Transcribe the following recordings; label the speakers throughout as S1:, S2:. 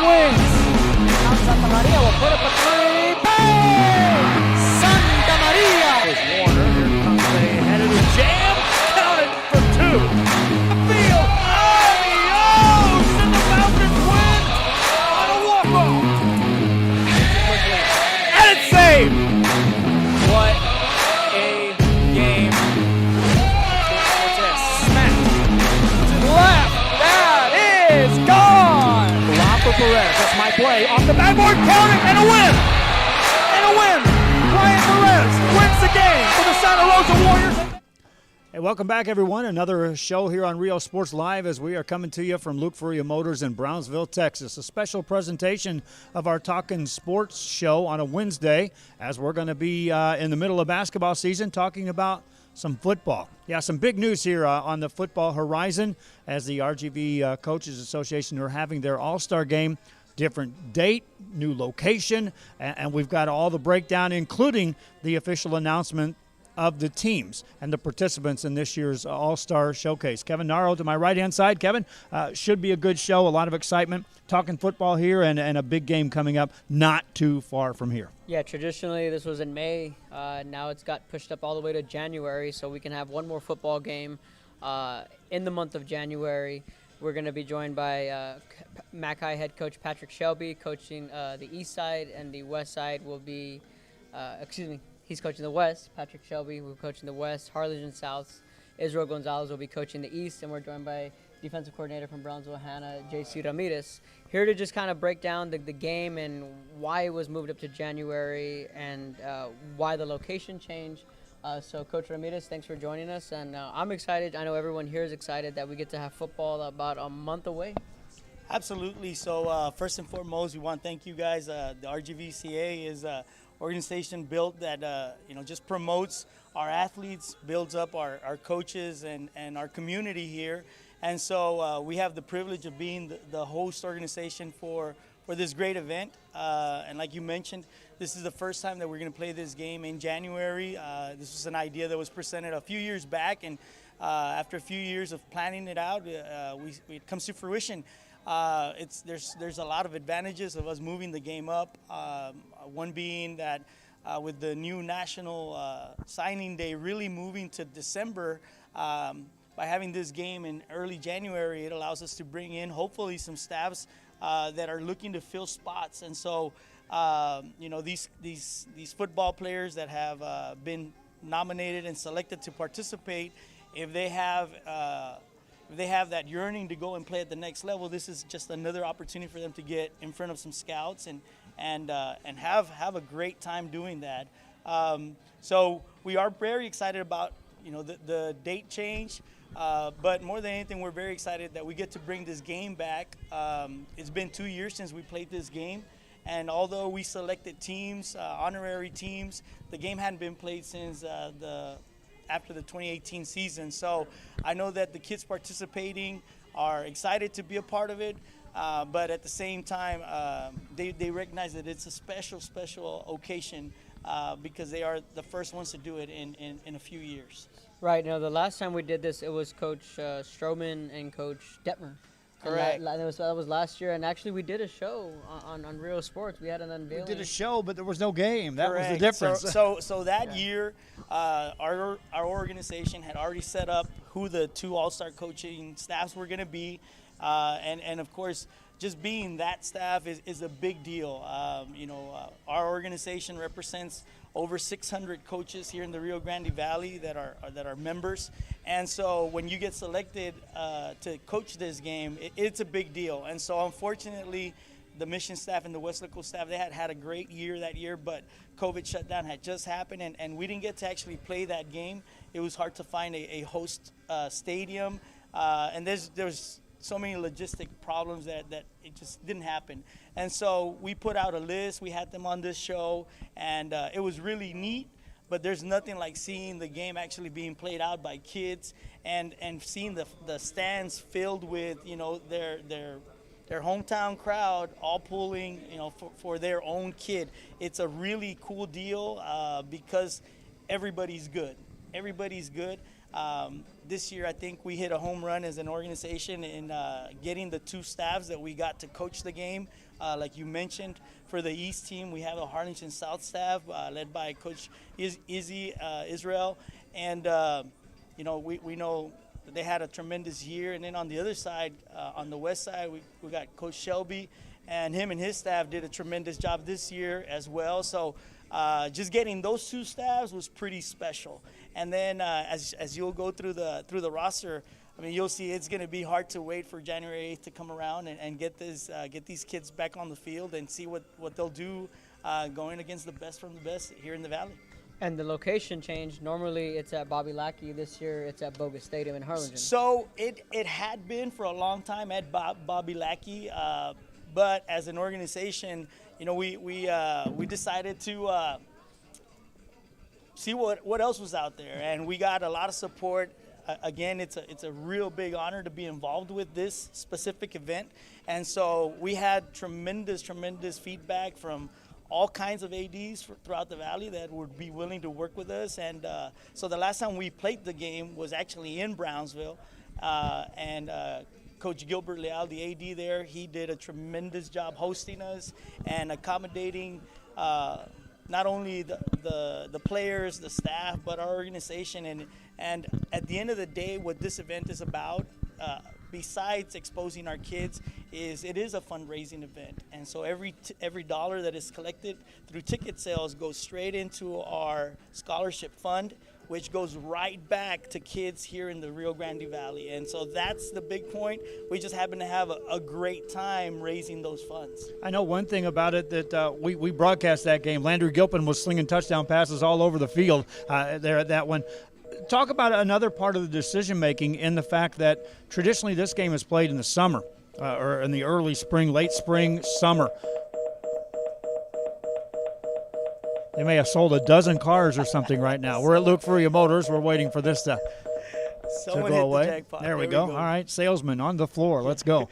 S1: wins. Now Santa Maria will put up a three. Bang! Santa Maria!
S2: Here's Warner. Here comes a headed jam. Counted for two. The field. Adios! And the Falcons win on a walk-off. And it's saved. What a game. What's this? Smack to the left.
S1: That is gone!
S2: Lob for Perez. That's my play. Off the backboard. Counting and a win. And a win. Brian Perez wins the game for the Santa Rosa Warriors.
S3: Hey, welcome back, everyone. Another show here on Real Sports Live as we are coming to you from Luke Furia Motors in Brownsville, Texas. A special presentation of our Talkin Sports show on a Wednesday as we're going to be in the middle of basketball season talking about some football. Yeah, some big news here on the football horizon as the RGV Coaches Association are having their All-Star game. Different date, new location, and we've got all the breakdown, including the official announcement of the teams and the participants in this year's All-Star Showcase. Kevin Naro to my right-hand side. Kevin, should be a good show, a lot of excitement. Talking football here and a big game coming up not too far from here.
S4: Yeah, traditionally this was in May. Now it's got pushed up all the way to January, so we can have one more football game in the month of January. We're going to be joined by MAC High head coach Patrick Shelby, coaching the east side, and the west side will be, he's coaching the west. Patrick Shelby will be coaching the west. Harlingen South, Israel Gonzalez will be coaching the east, and we're joined by defensive coordinator from Brownsville, Hannah, J.C. Ramirez, here to just kind of break down the game and why it was moved up to January and why the location changed. So, Coach Ramirez, thanks for joining us, and I'm excited. I know everyone here is excited that we get to have football about a month away.
S5: Absolutely. So, first and foremost, we want to thank you guys. The RGVCA is an organization built that just promotes our athletes, builds up our coaches and our community here. And so we have the privilege of being the host organization for this great event. And like you mentioned, this is the first time that we're going to play this game in January. This was an idea that was presented a few years back, and after a few years of planning it out, it comes to fruition. There's a lot of advantages of us moving the game up. One being that with the new national signing day really moving to December, by having this game in early January, it allows us to bring in hopefully some staffs that are looking to fill spots. And so, these football players that have been nominated and selected to participate, if they have that yearning to go and play at the next level, this is just another opportunity for them to get in front of some scouts and have a great time doing that. So we are very excited about the date change. But more than anything, we're very excited that we get to bring this game back. It's been 2 years since we played this game, and although we selected teams, honorary teams, the game hadn't been played since after the 2018 season. So I know that the kids participating are excited to be a part of it, but at the same time, they recognize that it's a special occasion because they are the first ones to do it in a few years.
S4: Right. Now, the last time we did this, it was Coach Stroman and Coach Detmer.
S5: Correct.
S4: That was last year, and actually we did a show on Real Sports. We had an unveiling.
S3: We did a show, but there was no game. That
S5: Correct.
S3: was the difference.
S5: So that year, our organization had already set up who the two all-star coaching staffs were going to be, and of course, just being that staff is a big deal. Our organization represents over 600 coaches here in the Rio Grande Valley that are members, and so when you get selected to coach this game, it's a big deal. And so unfortunately, the Mission staff and the West Local staff, they had a great year that year, but COVID shutdown had just happened, and we didn't get to actually play that game. It was hard to find a host stadium, and there's so many logistic problems that it just didn't happen. And so we put out a list. We had them on this show, and it was really neat. But there's nothing like seeing the game actually being played out by kids and seeing the stands filled with their hometown crowd all pulling for their own kid. It's a really cool deal because everybody's good. Everybody's good. This year, I think we hit a home run as an organization in getting the 2 staffs that we got to coach the game. Like you mentioned, for the East team, we have a Harlingen South staff led by Coach Israel. And, we know that they had a tremendous year. And then on the other side, on the west side, we got Coach Shelby. And him and his staff did a tremendous job this year as well. So just getting those 2 staffs was pretty special. And then as you'll go through the roster, I mean, you'll see it's going to be hard to wait for January 8th to come around and get these kids back on the field and see what they'll do going against the best from the best here in the Valley.
S4: And the location changed. Normally it's at Bobby Lackey. This year it's at Bogus Stadium in Harlingen.
S5: So it had been for a long time at Bobby Lackey, but as an organization, we decided to see what else was out there, and we got a lot of support. Again, it's a real big honor to be involved with this specific event, and so we had tremendous feedback from all kinds of ADs throughout the Valley that would be willing to work with us. And so the last time we played the game was actually in Brownsville, and Coach Gilbert Leal, the AD there, he did a tremendous job hosting us and accommodating not only the players, the staff, but our organization. And at the end of the day, what this event is about, besides exposing our kids, it is a fundraising event. And so every dollar that is collected through ticket sales goes straight into our scholarship fund, which goes right back to kids here in the Rio Grande Valley. And so that's the big point. We just happen to have a great time raising those funds.
S3: I know one thing about it that we broadcast that game. Landry Gilpin was slinging touchdown passes all over the field there at that one. Talk about another part of the decision-making in the fact that traditionally this game is played in the summer or in the early spring, late spring, summer. They may have sold a dozen cars or something right now. We're at Luke Furia Motors. We're waiting for this to go away.
S5: The jackpot.
S3: There we go. All right, salesman on the floor. Let's go.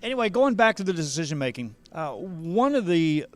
S3: Anyway, going back to the decision-making, one of the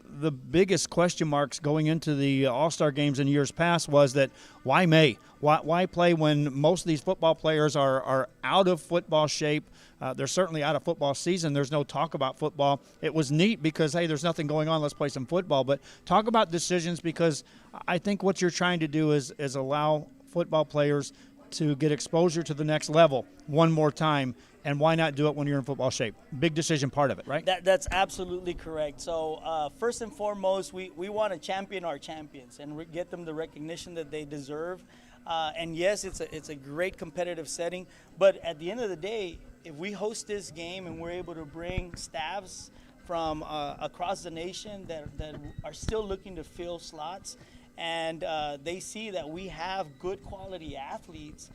S3: biggest question marks going into the All-Star games in years past was that why May? Why play when most of these football players are out of football shape? They're certainly out of football season. There's no talk about football. It was neat because, hey, there's nothing going on. Let's play some football. But talk about decisions, because I think what you're trying to do is allow football players to get exposure to the next level one more time. And why not do it when you're in football shape? Big decision part of it, right?
S5: That's absolutely correct. So first and foremost, we want to champion our champions and get them the recognition that they deserve. And yes, it's a great competitive setting. But at the end of the day, if we host this game and we're able to bring staffs from across the nation that are still looking to fill slots, and they see that we have good quality athletes,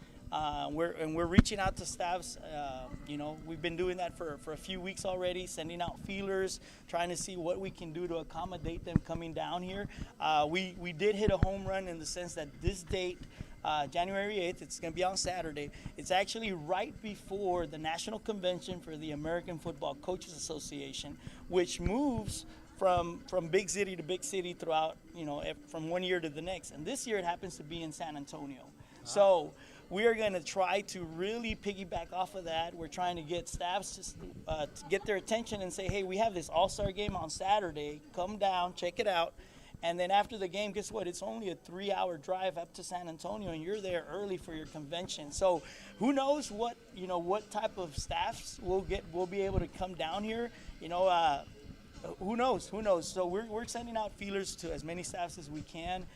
S5: we're reaching out to staffs. We've been doing that for a few weeks already, sending out feelers, trying to see what we can do to accommodate them coming down here. We did hit a home run in the sense that this date, January 8th, it's going to be on Saturday. It's actually right before the National Convention for the American Football Coaches Association, which moves from big city to big city throughout, from one year to the next. And this year it happens to be in San Antonio. So we are going to try to really piggyback off of that. We're trying to get staffs to get their attention and say, hey, we have this all-star game on Saturday. Come down, check it out. And then after the game, guess what? It's only a 3-hour drive up to San Antonio, and you're there early for your convention. So who knows what type of staffs we'll be able to come down here. Who knows? So we're sending out feelers to as many staffs as we can.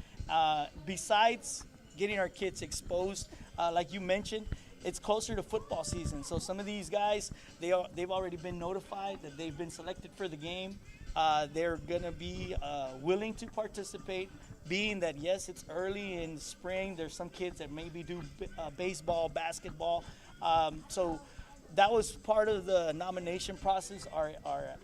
S5: Besides getting our kids exposed, like you mentioned, it's closer to football season. So some of these guys, they've already been notified that they've been selected for the game. They're going to be willing to participate, being that, yes, it's early in the spring. There's some kids that maybe do baseball, basketball. So that was part of the nomination process. Our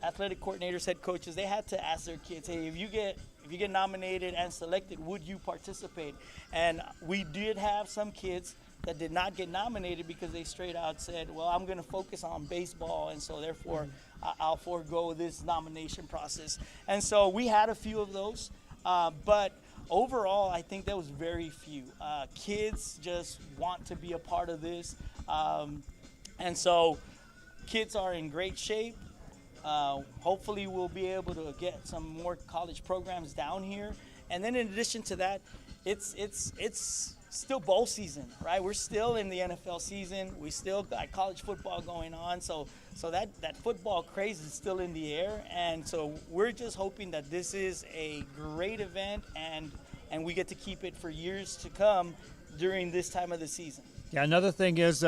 S5: athletic coordinators, head coaches, they had to ask their kids, hey, if you get nominated and selected, would you participate? And we did have some kids that did not get nominated because they straight out said, well, I'm going to focus on baseball, and so therefore I'll forego this nomination process. And so we had a few of those, but overall, I think there was very few. Kids just want to be a part of this. And so kids are in great shape. Hopefully we'll be able to get some more college programs down here. And then in addition to that, it's still bowl season, right? We're still in the NFL season. We still got college football going on. So that football craze is still in the air. And so we're just hoping that this is a great event and we get to keep it for years to come during this time of the season.
S3: Yeah, another thing is,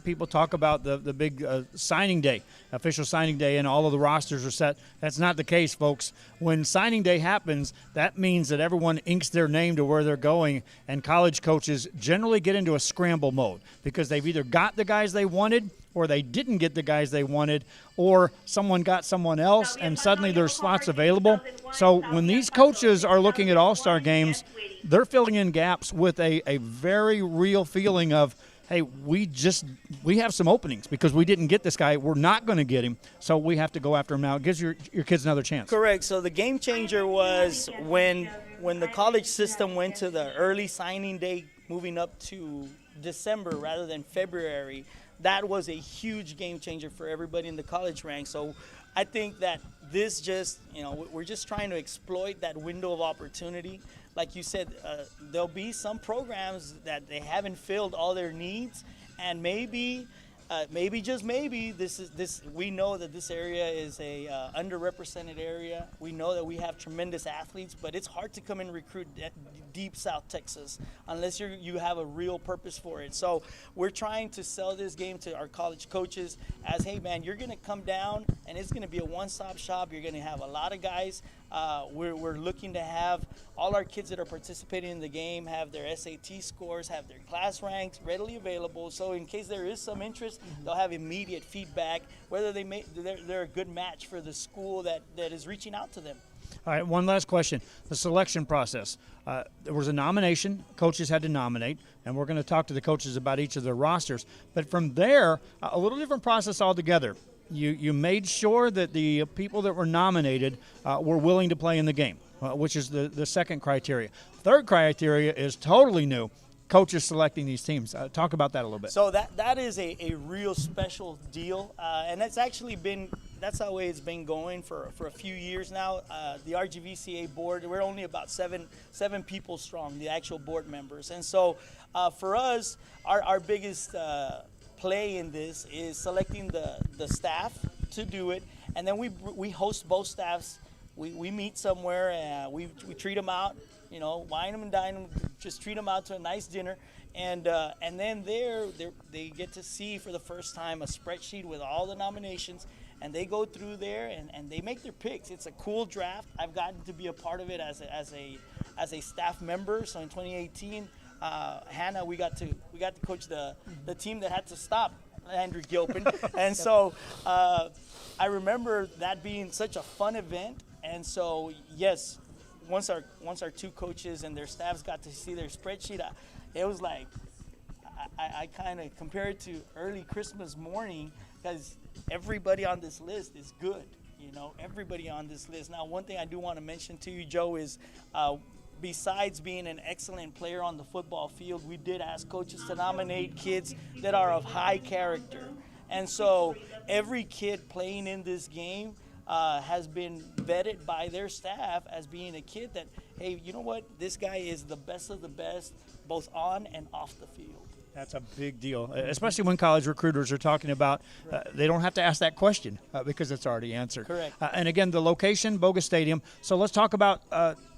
S3: people talk about the big signing day, official signing day, and all of the rosters are set. That's not the case, folks. When signing day happens, that means that everyone inks their name to where they're going, and college coaches generally get into a scramble mode because they've either got the guys they wanted or they didn't get the guys they wanted, or someone got someone else, and suddenly there's slots available. So when these coaches are looking at all-star games, they're filling in gaps with a very real feeling of, hey, we have some openings because we didn't get this guy. We're not going to get him, so we have to go after him now. It gives your kids another chance.
S5: Correct. So the game changer was when the college system went to the early signing day, moving up to December rather than February. That was a huge game changer for everybody in the college ranks. So I think that this just, we're just trying to exploit that window of opportunity. Like you said, there'll be some programs that they haven't filled all their needs, and maybe just maybe we know that this area is a underrepresented area. We know that we have tremendous athletes, but it's hard to come and recruit deep South Texas unless you have a real purpose for it. So we're trying to sell this game to our college coaches as, hey man, you're going to come down and it's going to be a one-stop shop. You're going to have a lot of guys. We're looking to have all our kids that are participating in the game have their SAT scores, have their class ranks readily available. So in case there is some interest, they'll have immediate feedback, whether they're a good match for the school that is reaching out to them.
S3: All right, one last question. The selection process. There was a nomination. Coaches had to nominate, and we're going to talk to the coaches about each of their rosters. But from there, a little different process altogether. You made sure that the people that were nominated were willing to play in the game, which is the second criteria. Third criteria is totally new. Coaches selecting these teams. Talk about that a little bit.
S5: So that is a real special deal, and that's how it's been going for a few years now. The RGVCA board, we're only about seven people strong, the actual board members, and so for us, our biggest play in this is selecting the staff to do it, and then we host both staffs. We meet somewhere and we treat them out. Wine them and dine them, just treat them out to a nice dinner. And then they get to see for the first time a spreadsheet with all the nominations, and they go through there and they make their picks. It's a cool draft. I've gotten to be a part of it as a staff member. So in 2018, Hannah, we got to coach the team that had to stop Andrew Gilpin. And so I remember that being such a fun event. And so, yes, once our two coaches and their staffs got to see their spreadsheet, it was like I kind of compare it to early Christmas morning because everybody on this list is good. Everybody on this list. Now, one thing I do want to mention to you, Joe, is besides being an excellent player on the football field, we did ask coaches to nominate kids that are of high character. And so every kid playing in this game has been vetted by their staff as being a kid that, hey, you know what? This guy is the best of the best, both on and off the field.
S3: That's a big deal, especially when college recruiters are talking about they don't have to ask that question because it's already answered.
S5: Correct.
S3: And again, the location, Boga Stadium. So let's talk about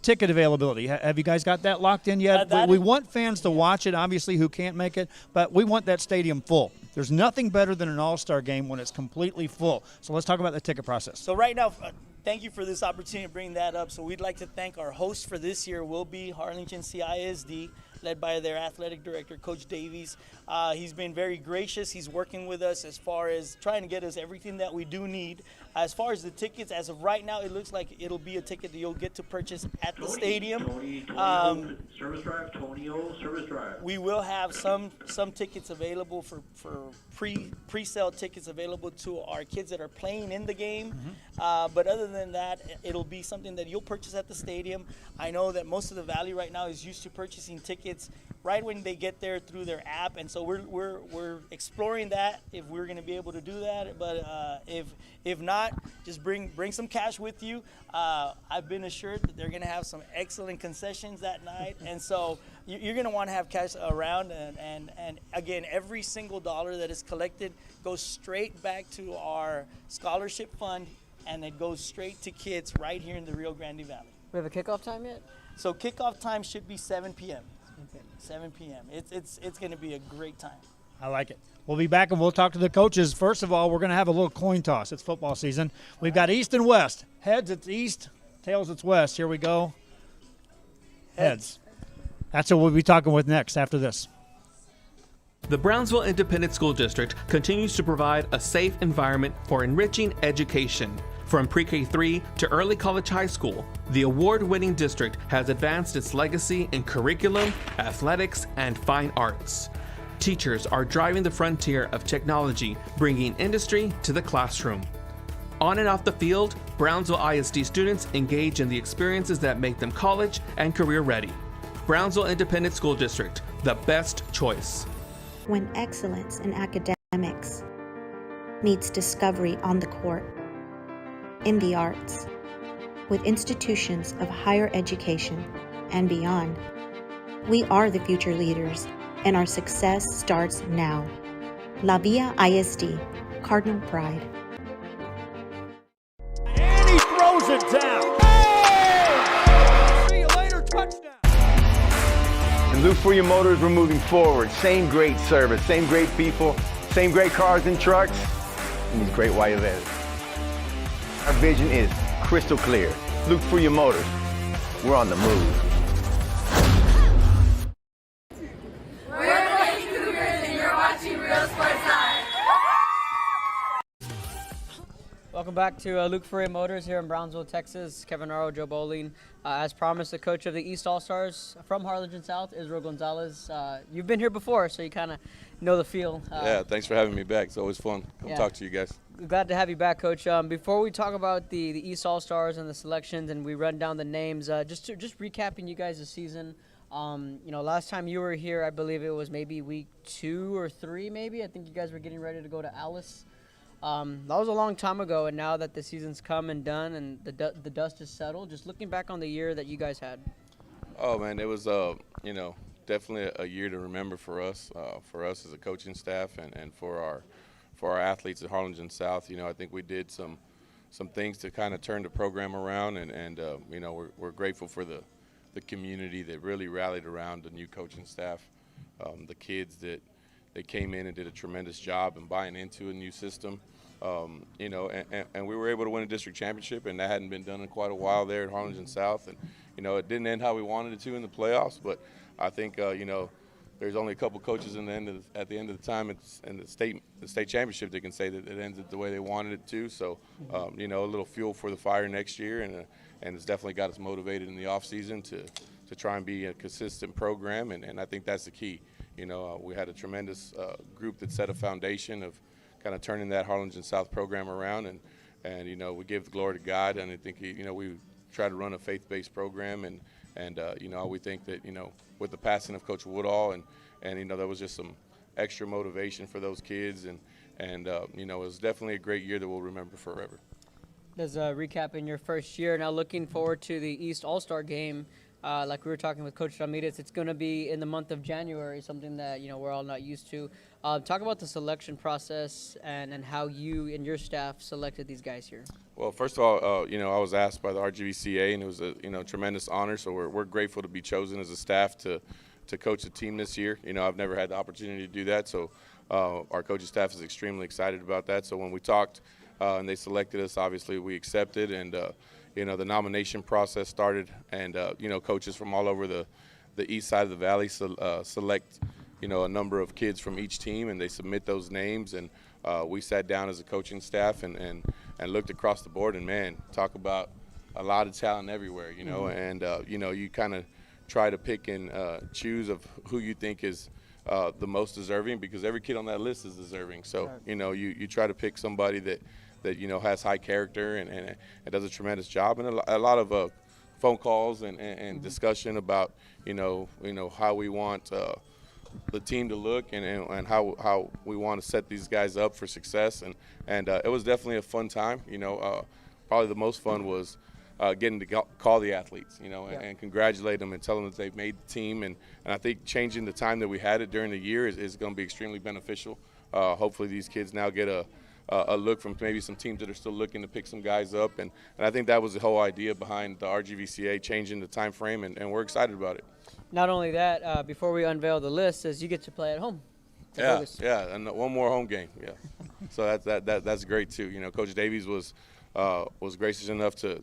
S3: ticket availability. Have you guys got that locked in yet? We want fans to watch it, obviously, who can't make it, but we want that stadium full. There's nothing better than an all-star game when it's completely full. So let's talk about the ticket process.
S5: So right now, thank you for this opportunity to bring that up. So we'd like to thank our host for this year will be Harlingen CISD, led by their athletic director, Coach Davies. He's been very gracious. He's working with us as far as trying to get us everything that we do need. As far as the tickets, as of right now, it looks like it'll be a ticket that you'll get to purchase at the stadium.
S2: Service drive, Tonio, service drive.
S5: We will have some tickets available for pre-sale tickets available to our kids that are playing in the game. But other than that, it'll be something that you'll purchase at the stadium. I know that most of the Valley right now is used to purchasing tickets right when they get there through their app, and so we're exploring that if we're going to be able to do that. But if not, just bring some cash with you. I've been assured that they're going to have some excellent concessions that night, and so you're going to want to have cash around. And again, every single dollar that is collected goes straight back to our scholarship fund, and it goes straight to kids right here in the Rio Grande Valley.
S4: We have a kickoff time yet?
S5: So kickoff time should be 7 p.m. 7 p.m. It's going to be a great time.
S3: I like it. We'll be back and we'll talk to the coaches. First of all, we're going to have a little coin toss. It's football season. We've got East and West. Heads, it's East. Tails, it's West. Here we go. Heads. That's what we'll be talking with next after this.
S6: The Brownsville Independent School District continues to provide a safe environment for enriching education. From pre-K3 to early college high school, the award-winning district has advanced its legacy in curriculum, athletics, and fine arts. Teachers are driving the frontier of technology, bringing industry to the classroom. On and off the field, Brownsville ISD students engage in the experiences that make them college and career ready. Brownsville Independent School District, the best choice.
S7: When excellence in academics meets discovery on the court, in the arts, with institutions of higher education and beyond, we are the future leaders, and our success starts now. La Villa ISD, Cardinal Pride.
S2: And he throws it down. Hey! See you later, touchdown.
S8: And Luke for your Motors, we're moving forward. Same great service, same great people, same great cars and trucks, and these great white vans. Our vision is crystal clear. Luke for your Motors, we're on the move.
S9: We're Lady Cougars and you're watching Real Sports Live.
S4: Welcome back to Luke Ferreira Motors here in Brownsville, Texas. Kevin Arrow, Joe Bowling. As promised, the coach of the East All-Stars from Harlingen South, Israel Gonzalez. You've been here before, so you kind of know the feel.
S10: Yeah, thanks for having me back. It's always fun. Come talk to you guys.
S4: Glad to have you back, Coach. Before we talk about the East All-Stars and the selections and we run down the names, just recapping you guys' season. Last time you were here, I believe it was maybe week 2 or 3 maybe. I think you guys were getting ready to go to Alice. That was a long time ago, and now that the season's come and done and the dust is settled, just looking back on the year that you guys had.
S10: Oh, man, it was, definitely a year to remember for us as a coaching staff and for our athletes at Harlingen South. I think we did some things to kind of turn the program around, and we're grateful for the community that really rallied around the new coaching staff, the kids that they came in and did a tremendous job in buying into a new system. And we were able to win a district championship, and that hadn't been done in quite a while there at Harlingen South. And, it didn't end how we wanted it to in the playoffs, but I think, there's only a couple coaches at the end of the time in the state championship that can say that it ended the way they wanted it to. So, a little fuel for the fire next year, and it's definitely got us motivated in the off season to try and be a consistent program, and I think that's the key. We had a tremendous group that set a foundation of kind of turning that Harlingen South program around, and we give the glory to God, and I think we try to run a faith-based program, and we think that with the passing of Coach Woodall, and there was just some extra motivation for those kids, and it was definitely a great year that we'll remember forever.
S4: As a recap in your first year, now looking forward to the East All-Star game. Like we were talking with Coach Ramirez, it's going to be in the month of January, something that we're all not used to. Talk about the selection process and how you and your staff selected these guys here.
S10: Well, first of all, I was asked by the RGVCA, and it was a tremendous honor. So we're grateful to be chosen as a staff to coach the team this year. I've never had the opportunity to do that, so our coaching staff is extremely excited about that. So when we talked and they selected us, obviously we accepted, and the nomination process started, and coaches from all over the east side of the valley select a number of kids from each team, and they submit those names, and we sat down as a coaching staff and looked across the board, and man, talk about a lot of talent everywhere, you know, and you know, you kind of try to pick and choose of who you think is the most deserving, because every kid on that list is deserving. So you know, you try to pick somebody that you know has high character and does a tremendous job, and a lot of phone calls and discussion about you know how we want the team to look and how we want to set these guys up for success, and it was definitely a fun time. You know, probably the most fun was getting to call the athletes, you know, and congratulate them and tell them that they've made the team, and I think changing the time that we had it during the year is going to be extremely beneficial. Hopefully these kids now get a look from maybe some teams that are still looking to pick some guys up, and I think that was the whole idea behind the RGVCA changing the time frame, and we're excited about it.
S4: Not only that, before we unveil the list, is you get to play at home.
S10: Yeah, and one more home game. Yeah, so that's great too. You know, Coach Davies was gracious enough to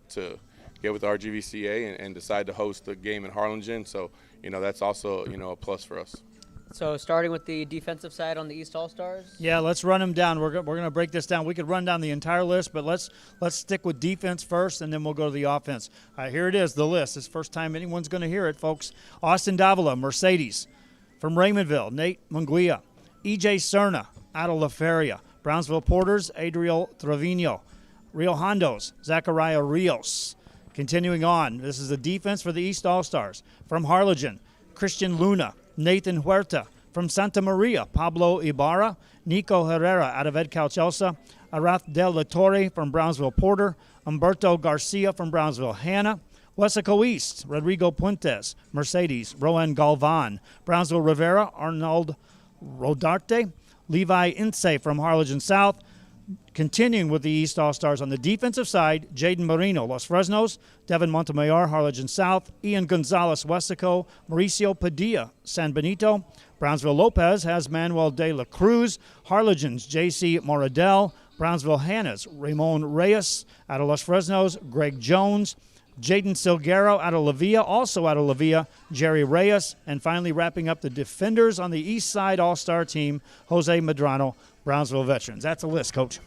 S10: get with RGVCA and decide to host the game in Harlingen. So you know, that's also a plus for us.
S4: So starting with the defensive side on the East All-Stars.
S3: Yeah, let's run them down. We're going to break this down. We could run down the entire list, but let's stick with defense first, and then we'll go to the offense. Here it is, the list. It's the first time anyone's going to hear it, folks. Austin Davila, Mercedes. From Raymondville, Nate Munguia. E.J. Cerna, out of La Feria. Brownsville Porters, Adriel Trevino. Rio Hondos, Zachariah Rios. Continuing on, this is the defense for the East All-Stars. From Harlingen, Christian Luna. Nathan Huerta. From Santa Maria, Pablo Ibarra. Nico Herrera out of Ed Calchelsa. Arath Del La Torre from Brownsville Porter. Humberto Garcia from Brownsville Hanna. Wesco East, Rodrigo Puentes. Mercedes, Rowan Galvan. Brownsville Rivera, Arnold Rodarte. Levi Ince from Harlingen South. Continuing with the East All-Stars on the defensive side, Jaden Marino, Los Fresnos, Devin Montemayor, Harlingen South, Ian Gonzalez, Westico, Mauricio Padilla, San Benito. Brownsville Lopez has Manuel de la Cruz, Harlingen's J.C. Moradel, Brownsville Hanna's Ramon Reyes, out of Los Fresnos, Greg Jones, Jaden Silguero out of La Villa, also out of La Villa, Jerry Reyes, and finally wrapping up the defenders on the East Side All-Star team, Jose Medrano, Brownsville Veterans. That's a list, Coach.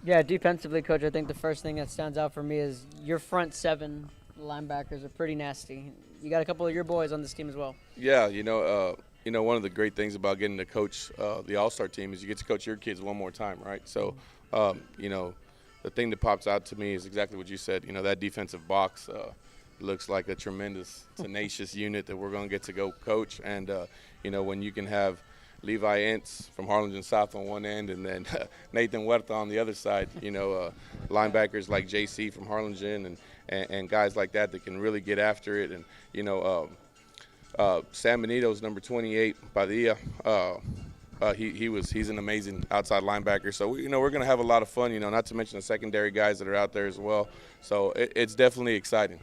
S4: Yeah, defensively, Coach, I think the first thing that stands out for me is your front seven linebackers are pretty nasty. You got a couple of your boys on this team as well.
S10: Yeah, you know, one of the great things about getting to coach the All-Star team is you get to coach your kids one more time, right? So, you know, the thing that pops out to me is exactly what you said. You know, that defensive box looks like a tremendous, tenacious unit that we're going to get to go coach. And, you know, when you can have Levi Ince from Harlingen South on one end and then Nathan Huerta on the other side, you know, linebackers like JC from Harlingen and guys like that can really get after it. And, you know, San Benito's number 28, Padilla, he's an amazing outside linebacker. So, you know, we're going to have a lot of fun, you know, not to mention the secondary guys that are out there as well. So it's definitely exciting.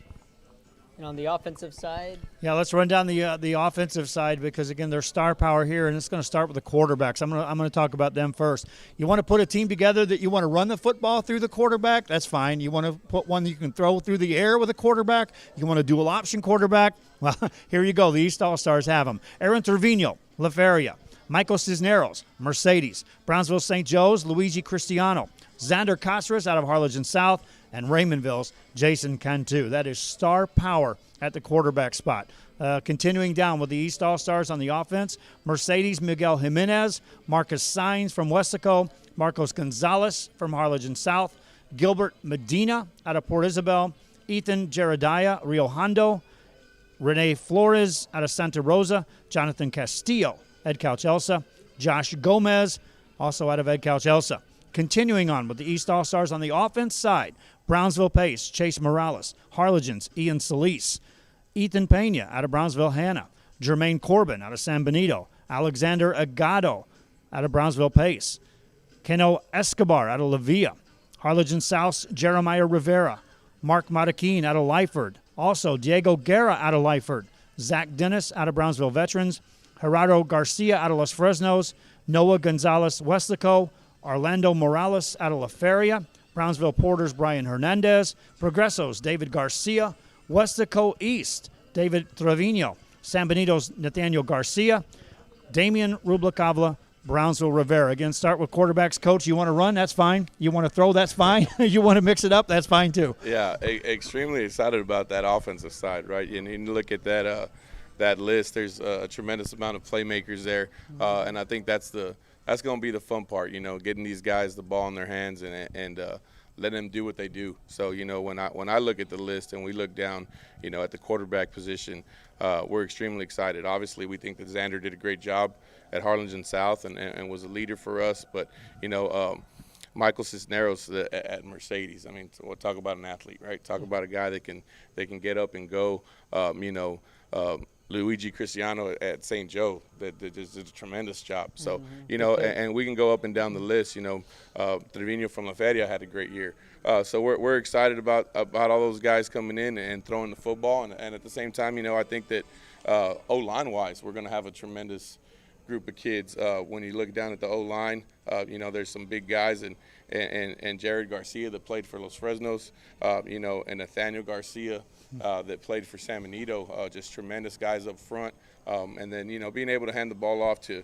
S4: And on the offensive side?
S3: Yeah, let's run down the offensive side because, again, there's star power here, and it's going to start with the quarterbacks. I'm going to talk about them first. You want to put a team together that you want to run the football through the quarterback? That's fine. You want to put one that you can throw through the air with a quarterback? You want a dual option quarterback? Well, here you go. The East All-Stars have them. Aaron Trevino, La Feria. Michael Cisneros, Mercedes. Brownsville St. Joe's, Luigi Cristiano. Xander Castras out of Harlingen South. And Raymondville's Jason Cantu. That is star power at the quarterback spot. Continuing down with the East All-Stars on the offense, Mercedes Miguel Jimenez, Marcus Sainz from Westico, Marcos Gonzalez from Harlingen South, Gilbert Medina out of Port Isabel, Ethan Gerardiah, Rio Hondo, Rene Flores out of Santa Rosa, Jonathan Castillo, Ed Calchelsa, Josh Gomez, also out of Ed Calchelsa. Continuing on with the East All-Stars on the offense side, Brownsville Pace, Chase Morales, Harlingen's Ian Solis, Ethan Pena out of Brownsville Hanna, Jermaine Corbin out of San Benito, Alexander Agado out of Brownsville Pace, Keno Escobar out of La Villa, Harlingen South's Jeremiah Rivera, Mark Matakin out of Lyford, also Diego Guerra out of Lyford, Zach Dennis out of Brownsville Veterans, Gerardo Garcia out of Los Fresnos, Noah Gonzalez Westico, Orlando Morales out of La Feria, Brownsville Porters Brian Hernandez, Progresso's David Garcia, Westico East David Trevino, San Benito's Nathaniel Garcia, Damian Rubalcava, Brownsville Rivera. Again, start with quarterbacks. Coach, you want to run? That's fine. You want to throw? That's fine. You want to mix it up? That's fine too.
S10: Yeah, extremely excited about that offensive side, right? And you look at that list. There's a tremendous amount of playmakers there, and I think that's going to be the fun part. Getting these guys the ball in their hands and letting them do what they do. So when I look at the list and we look down, at the quarterback position, we're extremely excited. Obviously, we think that Xander did a great job at Harlingen South and was a leader for us. But Michael Cisneros at Mercedes. I mean, we'll talk about an athlete, right? Talk about a guy that can get up and go. Luigi Cristiano at St. Joe that just did a tremendous job. So, and we can go up and down the list. Trevino from La Feria had a great year. So we're excited about all those guys coming in and throwing the football. And at the same time, I think that O-line-wise, we're going to have a tremendous group of kids. When you look down at the O-line, there's some big guys and Jared Garcia that played for Los Fresnos, and Nathaniel Garcia that played for San Benito, just tremendous guys up front. And then, being able to hand the ball off to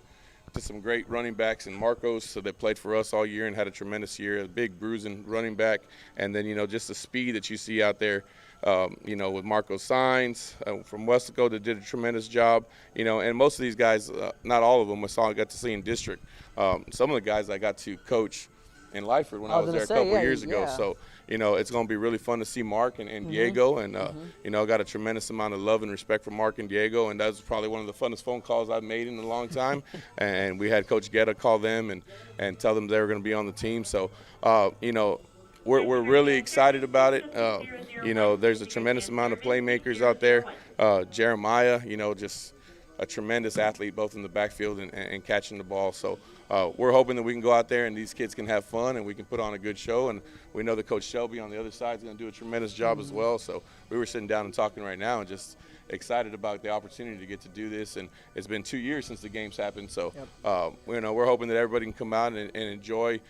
S10: some great running backs, and Marcos that played for us all year and had a tremendous year, a big bruising running back. And then, just the speed that you see out there, with Marcos Sainz from Westaco that did a tremendous job, and most of these guys, not all of them, I got to see in district. Some of the guys I got to coach in Lyford when I was there a couple years ago. So, it's going to be really fun to see Mark and Diego. And, I got a tremendous amount of love and respect for Mark and Diego. And that was probably one of the funnest phone calls I've made in a long time. And we had Coach Guetta call them and tell them they were going to be on the team. So, we're really excited about it. There's a tremendous amount of playmakers out there. Jeremiah, just a tremendous athlete both in the backfield and catching the ball. So we're hoping that we can go out there and these kids can have fun and we can put on a good show. And we know that Coach Shelby on the other side is going to do a tremendous job as well. So we were sitting down and talking right now and just excited about the opportunity to get to do this. And it's been 2 years since the games happened. So, we're hoping that everybody can come out and enjoy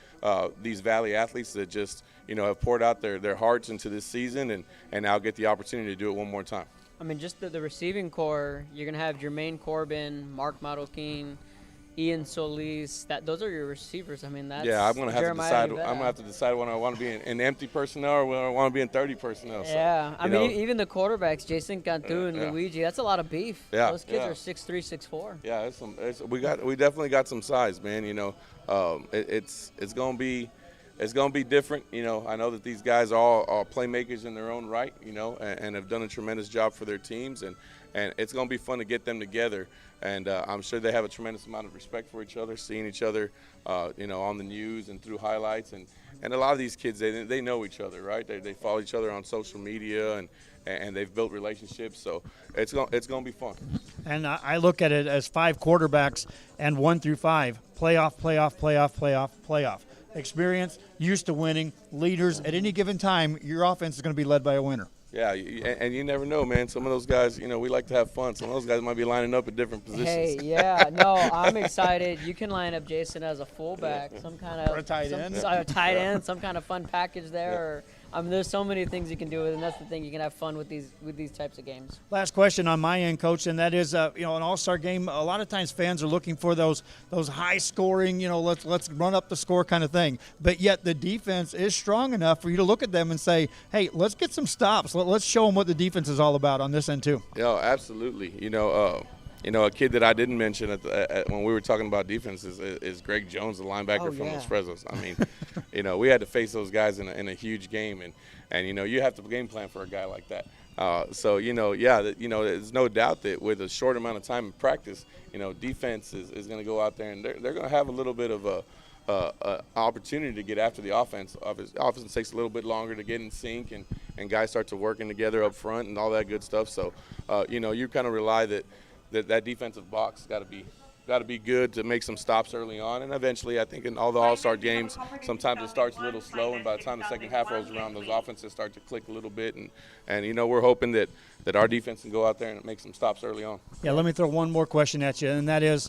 S10: these Valley athletes that just, have poured out their hearts into this season and now get the opportunity to do it one more time.
S4: I mean, just the receiving core, you're going to have Jermaine Corbin, Mark Maroquin, Ian Solis. Those are your receivers. I mean, that's
S10: I'm going to have
S4: Jeremiah
S10: to decide. I'm going to have to decide when I want to be in empty personnel or when I want to be in 30 personnel. So,
S4: I mean, even the quarterbacks, Jason Cantu and Luigi, that's a lot of beef.
S10: Yeah,
S4: those kids are 6'3", 6'4".
S10: Yeah, we definitely got some size, man. It's going to be different. I know that these guys are all playmakers in their own right, and have done a tremendous job for their teams, and it's going to be fun to get them together. And I'm sure they have a tremendous amount of respect for each other, seeing each other, on the news and through highlights. And a lot of these kids, they know each other, right? They follow each other on social media, and they've built relationships. So it's going to be fun.
S3: And I look at it as 5 quarterbacks and 1 through 5, playoff. Experience, used to winning, leaders. At any given time, your offense is going to be led by a winner.
S10: Yeah, and you never know, man. Some of those guys, we like to have fun. Some of those guys might be lining up at different positions.
S4: Hey, yeah, no, I'm excited. You can line up Jason as a fullback, some kind of
S3: or a tight end,
S4: some kind of fun package there.
S10: Yeah.
S4: Or, there's so many things you can do with it, and that's the thing. You can have fun with these types of games.
S3: Last question on my end, Coach, and that is, an all-star game. A lot of times fans are looking for those high-scoring, let's run up the score kind of thing. But yet the defense is strong enough for you to look at them and say, hey, let's get some stops. Let's show them what the defense is all about on this end too.
S10: Yeah, absolutely. A kid that I didn't mention when we were talking about defense is Greg Jones, the linebacker from Los Fresnos. I mean, we had to face those guys in a huge game, and you have to game plan for a guy like that. There's no doubt that with a short amount of time in practice, defense is going to go out there and they're going to have a little bit of a opportunity to get after the offense. Offense takes a little bit longer to get in sync, and guys start to working together up front and all that good stuff. So, you kind of rely that defensive box got to be good to make some stops early on, and eventually I think in all the all-star games sometimes it starts a little slow, and by the time the second half rolls around those offenses start to click a little bit, and we're hoping that our defense can go out there and make some stops early on.
S3: Yeah, let me throw one more question at you, and that is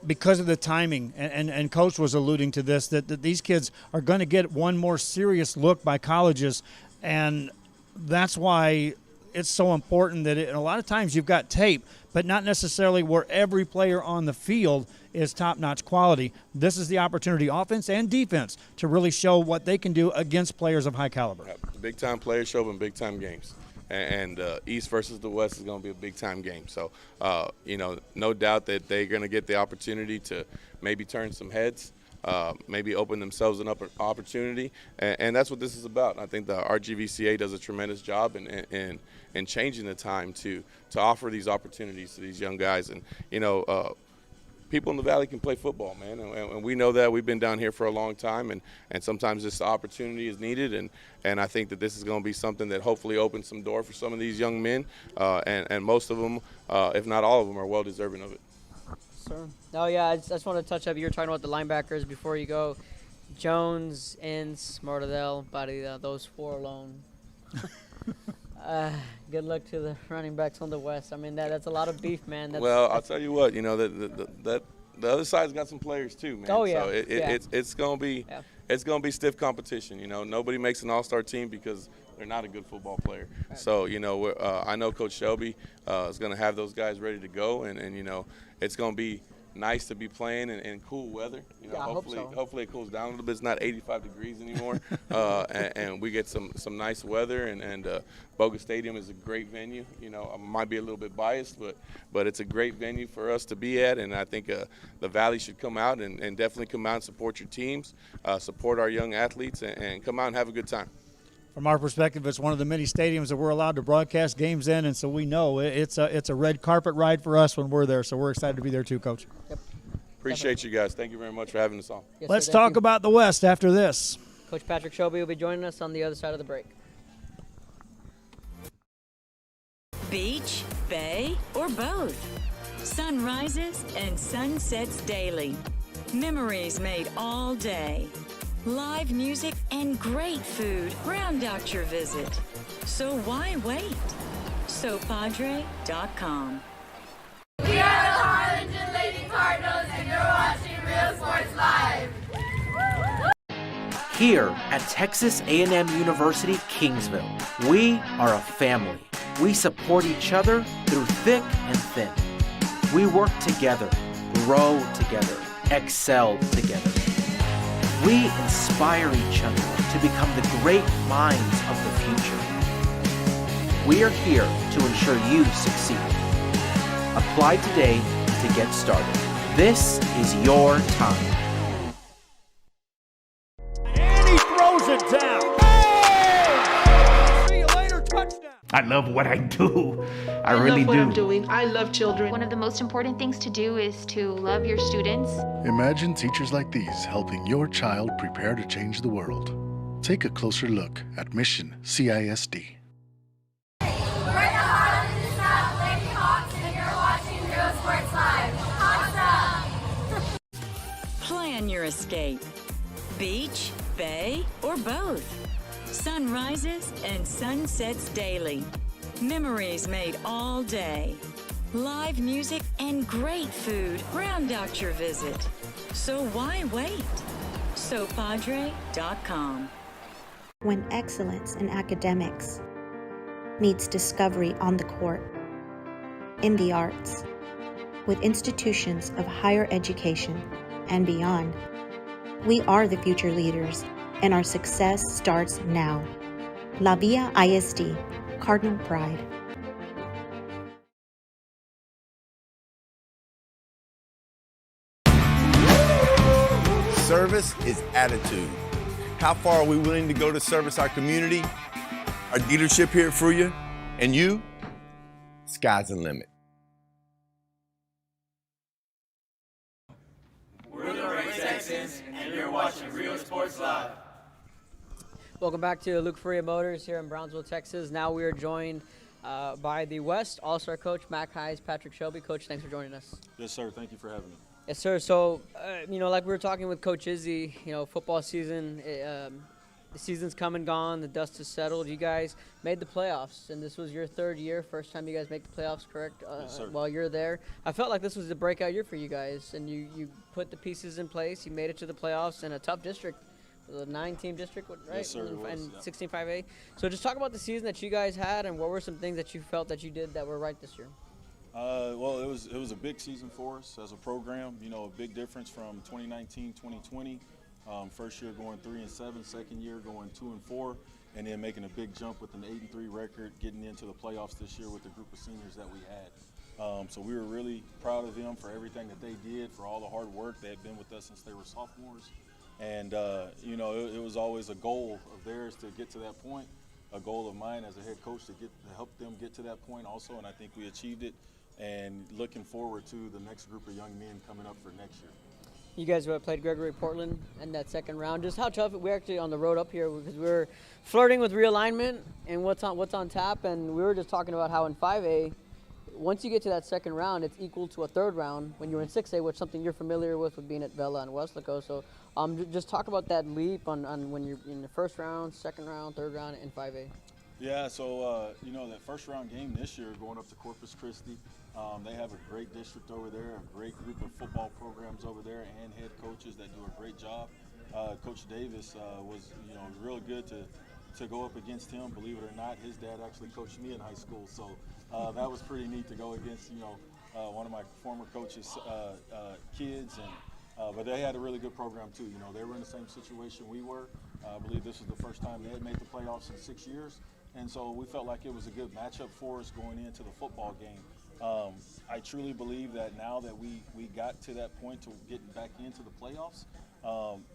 S3: because of the timing, and Coach was alluding to this, that these kids are going to get one more serious look by colleges, and that's why it's so important that a lot of times you've got tape, but not necessarily where every player on the field is top-notch quality. This is the opportunity, offense and defense, to really show what they can do against players of high caliber.
S10: Big-time players show up in big-time games. And East versus the West is going to be a big-time game. So, no doubt that they're going to get the opportunity to maybe turn some heads, maybe open themselves an opportunity, and that's what this is about. I think the RGVCA does a tremendous job in changing the time to offer these opportunities to these young guys. And, people in the Valley can play football, man, and we know that. We've been down here for a long time, and sometimes this opportunity is needed, and I think that this is going to be something that hopefully opens some door for some of these young men, and most of them, if not all of them, are well deserving of it.
S4: Sir. Oh, yeah, I just want to touch up. You were talking about the linebackers before you go. Jones, Ince, Mortadell, Buddy, those four alone. Good luck to the running backs on the West. I mean, that's a lot of beef, man.
S10: Well, I'll tell you what, the other side's got some players too, man.
S4: Oh, yeah.
S10: So it's going to be stiff competition. Nobody makes an all-star team because they're not a good football player. Right. So, I know Coach Shelby is going to have those guys ready to go, and it's going to be nice to be playing in cool weather. Hopefully it cools down a little bit. It's not 85 degrees anymore, and we get some nice weather. And Boga Stadium is a great venue. I might be a little bit biased, but it's a great venue for us to be at. And I think the Valley should come out and definitely come out and support your teams, support our young athletes, and come out and have a good time.
S3: From our perspective, it's one of the many stadiums that we're allowed to broadcast games in, and so we know it's a red carpet ride for us when we're there. So we're excited to be there too, Coach.
S4: Yep.
S10: Appreciate you guys. Thank you very much for having us on.
S4: Yes,
S3: Let's talk about the West after this.
S4: Coach Patrick Shelby will be joining us on the other side of the break.
S11: Beach, bay, or both. Sunrises and sunsets daily. Memories made all day. Live music and great food round out your visit. So why wait? SoPadre.com.
S9: We are the Harlingen Lady Cardinals, and you're watching Real Sports Live.
S12: Here at Texas A&M University, Kingsville, we are a family. We support each other through thick and thin. We work together, grow together, excel together. We inspire each other to become the great minds of the future. We are here to ensure you succeed. Apply today to get started. This is your time.
S3: And he throws it down. Hey! See you later, touchdown.
S13: I love what I do. I really
S14: love what
S13: do.
S14: I'm doing. I love children.
S15: One of the most important things to do is to love your students.
S16: Imagine teachers like these helping your child prepare to change the world. Take a closer look at Mission CISD.
S9: We're the Harlingen South Lady Hawks, and you're watching Real Sports Live. Awesome!
S11: Plan your escape. Beach, bay, or both. Sunrises and sunsets daily. Memories made all day. Live music and great food round out your visit. So why wait? SoPadre.com.
S7: When excellence in academics meets discovery on the court, in the arts, with institutions of higher education and beyond, we are the future leaders, and our success starts now. La Villa ISD, Cardinal Pride.
S8: Service is attitude. How far are we willing to go to service our community, our dealership here at Fruya, and you? Sky's the limit.
S1: We're the Ray Texans, and you're watching Real Sports Live.
S4: Welcome back to Luke Faria Motors here in Brownsville, Texas. Now we are joined by the West All-Star coach, Mac High's Patrick Shelby. Coach, thanks for joining us.
S17: Yes, sir. Thank you for having me.
S4: Yes, sir. So, like we were talking with Coach Izzy, football season, the season's come and gone. The dust has settled. You guys made the playoffs, and this was your third year, first time you guys make the playoffs, correct?
S17: Yes, sir.
S4: While you're there. I felt like this was the breakout year for you guys, and you put the pieces in place. You made it to the playoffs in a tough district the 9-team district, right?
S14: Yes, sir, it was,
S4: And
S14: yeah.
S4: 16 5A. So just talk about the season that you guys had, and what were some things that you felt that you did that were right this year?
S14: Well, it was a big season for us as a program. You know, a big difference from 2019, 2020. First year going 3-7, second year going 2-4, and then making a big jump with an 8-3 record, getting into the playoffs this year with the group of seniors that we had. So we were really proud of them for everything that they did, for all the hard work. They had been with us since they were sophomores. And, you know, it was always a goal of theirs to get to that point, a goal of mine as a head coach to help them get to that point also, and I think we achieved it. And looking forward to the next group of young men coming up for next year.
S4: You guys played Gregory Portland in that second round. Just how tough, we're actually on the road up here because we're flirting with realignment and what's on tap, and we were just talking about how in 5A, once you get to that second round, it's equal to a third round when you're in 6A, which is something you're familiar with being at Vela and Weslaco. So just talk about that leap on when you're in the first round, second round, third round in 5A.
S14: Yeah, so, you know, that first round game this year going up to Corpus Christi, they have a great district over there, a great group of football programs over there and head coaches that do a great job. Coach Davis was, you know, real good to go up against him. Believe it or not, his dad actually coached me in high school, so that was pretty neat to go against, you know, one of my former coaches' kids. And but they had a really good program too. You know, they were in the same situation we were. I believe this was the first time they had made the playoffs in 6 years. And so we felt like it was a good matchup for us going into the football game. I truly believe that now that we got to that point to getting back into the playoffs,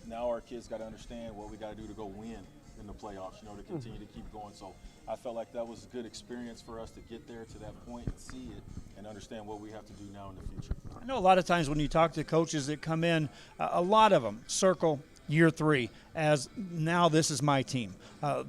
S14: now our kids got to understand what we got to do to go win in the playoffs, you know, to continue to keep going. So I felt like that was a good experience for us to get there to that point and see it and understand what we have to do now in the future.
S3: I know a lot of times when you talk to coaches that come in, a lot of them circle year 3 as now this is my team.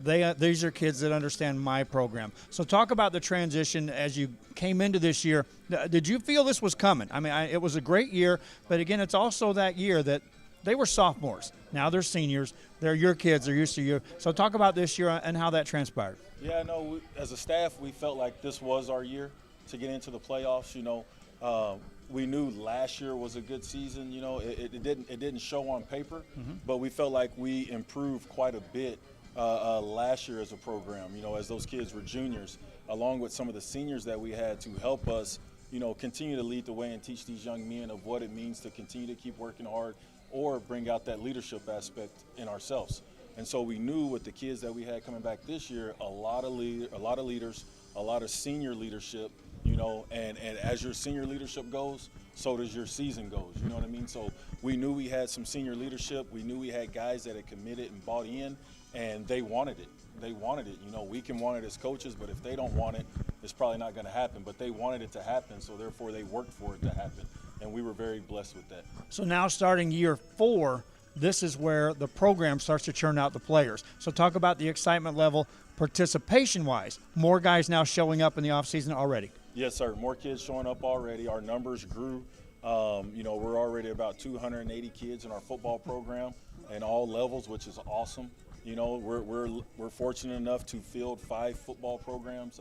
S3: These are kids that understand my program. So talk about the transition as you came into this year. Did you feel this was coming? I mean, it was a great year, but again, it's also that year that they were sophomores. Now they're seniors. They're your kids. They're used to you. So talk about this year and how that transpired.
S14: Yeah, no, as a staff, we felt like this was our year to get into the playoffs. You know, we knew last year was a good season. You know, it didn't show on paper, but we felt like we improved quite a bit last year as a program. You know, as those kids were juniors, along with some of the seniors that we had to help us, you know, continue to lead the way and teach these young men of what it means to continue to keep working hard or bring out that leadership aspect in ourselves. And so we knew with the kids that we had coming back this year, a lot of leaders, a lot of senior leadership, you know, and as your senior leadership goes, so does your season goes, you know what I mean? So we knew we had some senior leadership. We knew we had guys that had committed and bought in, and they wanted it. They wanted it. You know, we can want it as coaches, but if they don't want it, it's probably not going to happen. But they wanted it to happen, so therefore they worked for it to happen. And we were very blessed with that.
S3: So now starting year 4, this is where the program starts to churn out the players. So talk about the excitement level participation-wise. More guys now showing up in the offseason already.
S14: Yes, sir. More kids showing up already. Our numbers grew. You know, we're already about 280 kids in our football program and all levels, which is awesome. You know, we're fortunate enough to field 5 football programs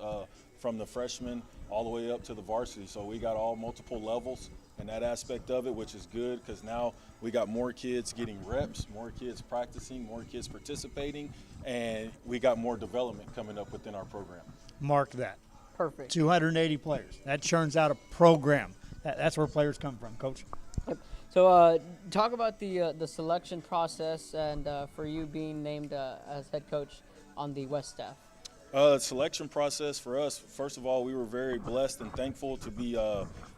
S14: from the freshmen all the way up to the varsity. So we got all multiple levels and that aspect of it, which is good because now we got more kids getting reps, more kids practicing, more kids participating, and we got more development coming up within our program.
S3: Mark that.
S4: Perfect.
S3: 280 players. That churns out a program. That's where players come from, Coach.
S4: Yep. So talk about the selection process and for you being named as head coach on the West staff.
S14: Selection process for us, first of all, we were very blessed and thankful to be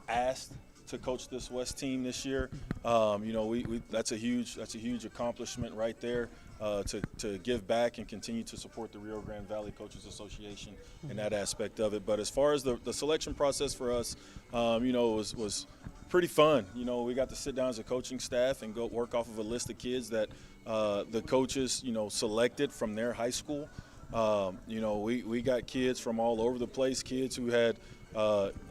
S14: asked to coach this West team this year. You know, that's a huge accomplishment right there. To give back and continue to support the Rio Grande Valley Coaches Association and that aspect of it. But as far as the selection process for us, you know, it was pretty fun. You know, we got to sit down as a coaching staff and go work off of a list of kids that the coaches, you know, selected from their high school. You know, we got kids from all over the place, kids who had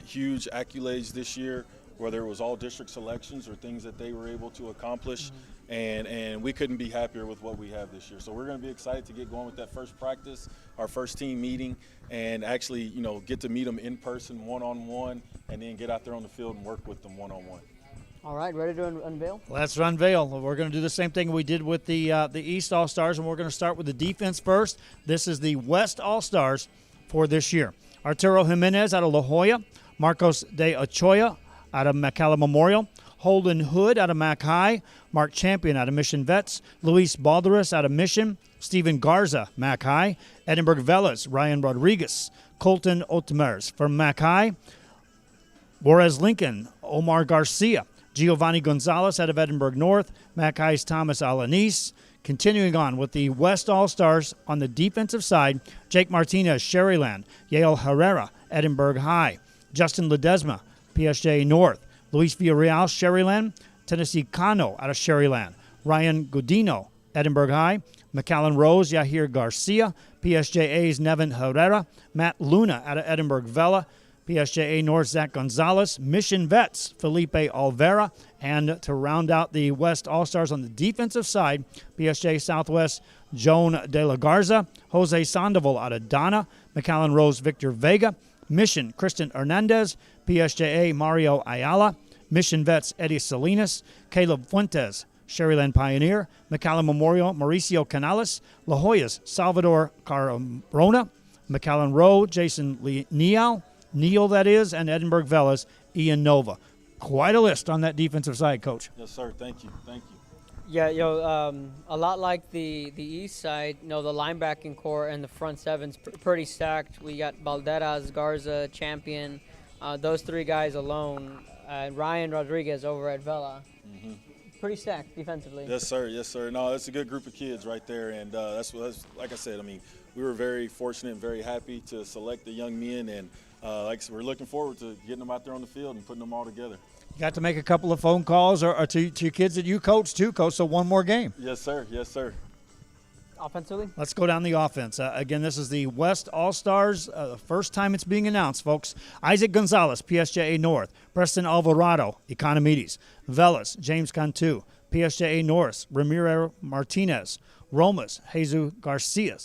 S14: huge accolades this year, whether it was all district selections or things that they were able to accomplish. And we couldn't be happier with what we have this year. So we're going to be excited to get going with that first practice, our first team meeting, and actually, you know, get to meet them in person, one-on-one, and then get out there on the field and work with them one-on-one.
S4: All right, ready to unveil?
S3: Let's unveil. We're going to do the same thing we did with the East All-Stars, and we're going to start with the defense first. This is the West All-Stars for this year. Arturo Jimenez out of La Jolla, Marcos de Ochoa out of McAllen Memorial, Holden Hood out of Mac High, Mark Champion out of Mission Vets, Luis Balderas out of Mission, Stephen Garza, Mac High, Edinburgh Velas, Ryan Rodriguez, Colton Otmers from Mac High, Juarez Lincoln, Omar Garcia, Giovanni Gonzalez out of Edinburgh North, Mac High's Thomas Alanis. Continuing on with the West All-Stars on the defensive side, Jake Martinez, Sherryland, Yale Herrera, Edinburgh High, Justin Ledesma, PSG North, Luis Villarreal, Sherryland, Tennessee Cano out of Sherryland, Ryan Godino, Edinburgh High, McAllen Rose, Yahir Garcia, PSJA's Nevin Herrera, Matt Luna out of Edinburgh Vela, PSJA North, Zach Gonzalez, Mission Vets, Felipe Olvera, and to round out the West All-Stars on the defensive side, PSJ Southwest, Joan De La Garza, Jose Sandoval out of Donna, McAllen Rose, Victor Vega, Mission, Kristen Hernandez, PSJA Mario Ayala, Mission Vets, Eddie Salinas, Caleb Fuentes, Sherryland Pioneer, McAllen Memorial, Mauricio Canales, La Jolla's Salvador Carona, McAllen Rowe, Jason Neal, that is, and Edinburgh Velas, Ian Nova. Quite a list on that defensive side, Coach.
S14: Yes, sir. Thank you. Thank you.
S4: Yeah, a lot like the East side, the linebacking core and the front seven's pretty stacked. We got Balderas, Garza, Champion, those three guys alone. Ryan Rodriguez over at Vela.
S14: Mm-hmm.
S4: Pretty stacked defensively.
S14: Yes, sir. Yes, sir. No, that's a good group of kids right there, and that's like I said. I mean, we were very fortunate and very happy to select the young men, and like I said, we're looking forward to getting them out there on the field and putting them all together.
S3: You got to make a couple of phone calls or to kids that you coach too, Coach, so one more game.
S14: Yes, sir. Yes, sir.
S4: Offensively?
S3: Let's go down the offense. Again, this is the West All-Stars. First time it's being announced, folks. Isaac Gonzalez, PSJA North. Preston Alvarado, Economides. Velas, James Cantu. PSJA North, Ramiro Martinez. Romas, Jesus Garcia.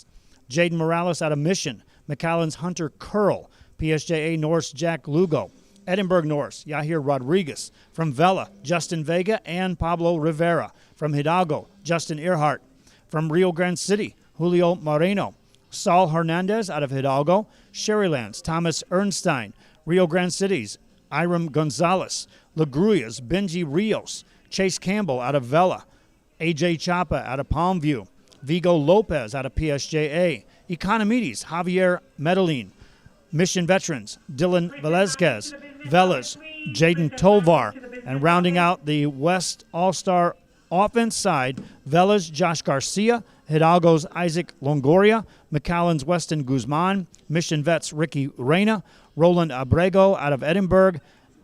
S3: Jaden Morales out of Mission. McAllen's Hunter Curl. PSJA North's Jack Lugo. Edinburgh North, Yahir Rodriguez. From Vela, Justin Vega and Pablo Rivera. From Hidalgo, Justin Earhart. From Rio Grande City, Julio Moreno. Saul Hernandez out of Hidalgo. Sherrylands, Thomas Ernstein. Rio Grande City's Iram Gonzalez. La Gruya's Benji Rios. Chase Campbell out of Vela. AJ Chapa out of Palmview. Vigo Lopez out of PSJA. Economides, Javier Medellin. Mission Veterans, Dylan Velazquez. Velas, Jaden Tovar. And rounding out the West All-Star offense side, Velas, Josh Garcia. Hidalgo's Isaac Longoria. McAllen's Weston Guzman. Mission Vets, Ricky Reyna. Roland Abrego out of Edinburgh.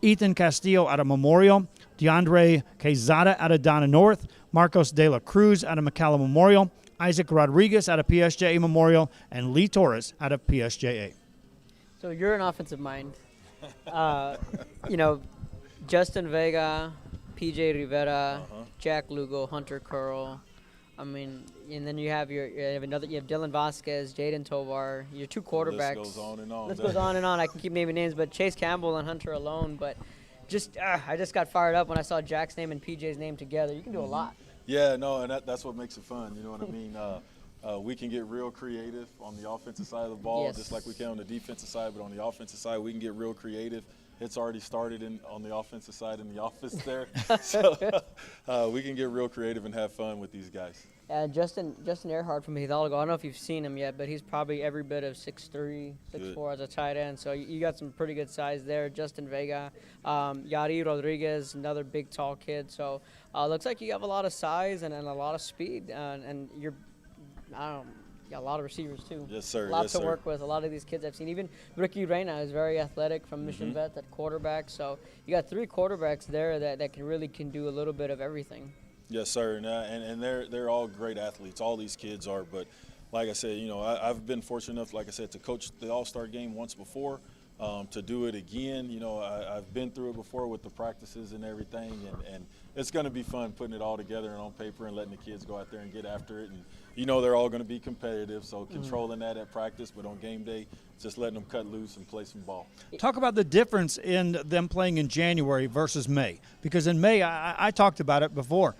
S3: Ethan Castillo out of Memorial. DeAndre Quezada out of Donna North. Marcos De La Cruz out of McAllen Memorial. Isaac Rodriguez out of PSJA Memorial. And Lee Torres out of PSJA.
S4: So you're an offensive mind. Justin Vega, PJ Rivera, Jack Lugo, Hunter Curl. I mean, and then you have Dylan Vasquez, Jaden Tovar, your two quarterbacks.
S14: This goes on and on.
S4: This goes on and on. I can keep naming names, but Chase Campbell and Hunter alone. But I just got fired up when I saw Jack's name and PJ's name together. You can do a lot.
S14: Yeah, no, and that's what makes it fun. You know what I mean? We can get real creative on the offensive side of the ball, just like we can on the defensive side. But on the offensive side, we can get real creative. It's already started on the offensive side in the office there. So we can get real creative and have fun with these guys.
S4: Justin Earhart from Hidalgo, I don't know if you've seen him yet, but he's probably every bit of 6'3", 6'4" as a tight end. So you got some pretty good size there. Justin Vega, Yari Rodriguez, another big, tall kid. So looks like you have a lot of size and a lot of speed. And you're, you got a lot of receivers too.
S14: Yes, sir.
S4: A lot to work with. A lot of these kids I've seen. Even Ricky Reyna is very athletic from Mission Vet at quarterback. So you got three quarterbacks there that can do a little bit of everything.
S14: Yes, sir. And they're all great athletes. All these kids are. But like I said, I've been fortunate enough, like I said, to coach the All-Star game once before. To do it again, you know, I've been through it before with the practices and everything, and it's going to be fun putting it all together and on paper and letting the kids go out there and get after it. And you know they're all going to be competitive, so controlling that at practice, but on game day, just letting them cut loose and play some ball.
S3: Talk about the difference in them playing in January versus May, because in May, I talked about it before.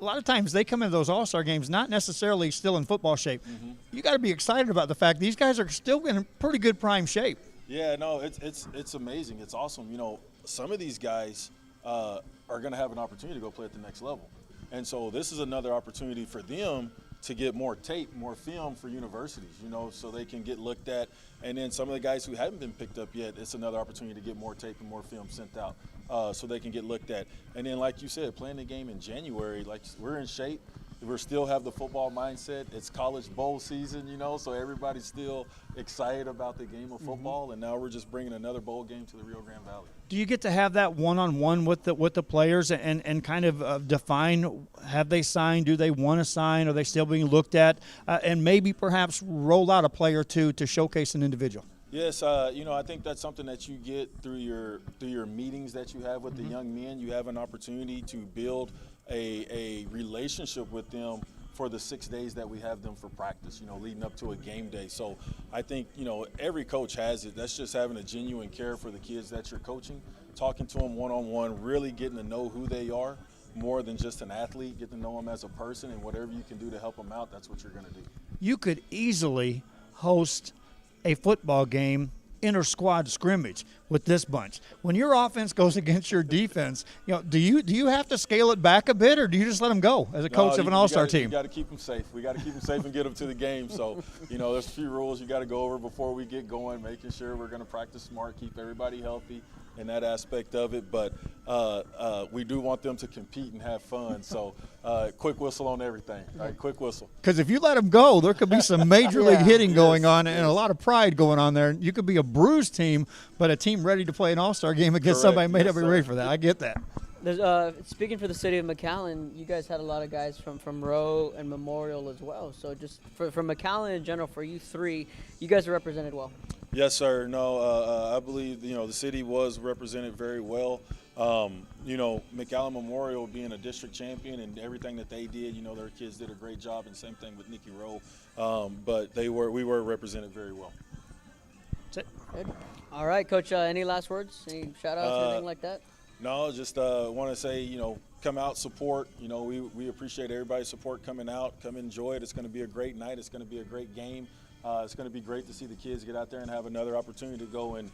S3: A lot of times they come into those All-Star games not necessarily still in football shape. You got to be excited about the fact these guys are still in pretty good prime shape.
S14: Yeah, no, it's amazing. It's awesome. You know, some of these guys are going to have an opportunity to go play at the next level. And so this is another opportunity for them to get more tape, more film for universities, you know, so they can get looked at. And then some of the guys who haven't been picked up yet, it's another opportunity to get more tape and more film sent out so they can get looked at. And then, like you said, playing the game in January, like we're in shape. We still have the football mindset. It's college bowl season, you know, so everybody's still excited about the game of football, and now we're just bringing another bowl game to the Rio Grande Valley.
S3: Do you get to have that one-on-one with the players and kind of define, have they signed, do they want to sign, are they still being looked at, and maybe perhaps roll out a player or two to showcase an individual?
S14: Yes, you know, I think that's something that you get through your meetings that you have with the young men. You have an opportunity to build a relationship with them for the 6 days that we have them for practice, you know, leading up to a game day. So I think, you know, every coach has it. That's just having a genuine care for the kids that you're coaching, talking to them one-on-one, really getting to know who they are more than just an athlete, get to know them as a person, and whatever you can do to help them out, that's what you're going to do.
S3: You could easily host a football game inter-squad scrimmage with this bunch. When your offense goes against your defense, you know, do you have to scale it back a bit, or do you just let them go as a coach of an all-star team?
S14: You got to keep them safe. We got to keep them safe and get them to the game. So, you know, there's a few rules you got to go over before we get going, making sure we're going to practice smart, keep everybody healthy in that aspect of it. But we do want them to compete and have fun. So, quick whistle on everything. All right, quick whistle.
S3: Because if you let them go, there could be some major league hitting going on and a lot of pride going on there. You could be a bruised team, but a team ready to play an all-star game against somebody made up and ready for that. I get that.
S4: There's, speaking for the city of McAllen, you guys had a lot of guys from Rowe and Memorial as well. So just for McAllen in general, for you three, you guys are represented well.
S14: Yes, sir. No, I believe, you know, the city was represented very well. You know, McAllen Memorial being a district champion and everything that they did, you know, their kids did a great job, and same thing with Nikki Rowe. But we were represented very well.
S4: That's it. Good. All right, Coach, any last words? Any shout-outs, anything like that?
S14: No, just want to say, you know, come out, support. You know, we appreciate everybody's support coming out. Come enjoy it. It's going to be a great night. It's going to be a great game. It's going to be great to see the kids get out there and have another opportunity to go and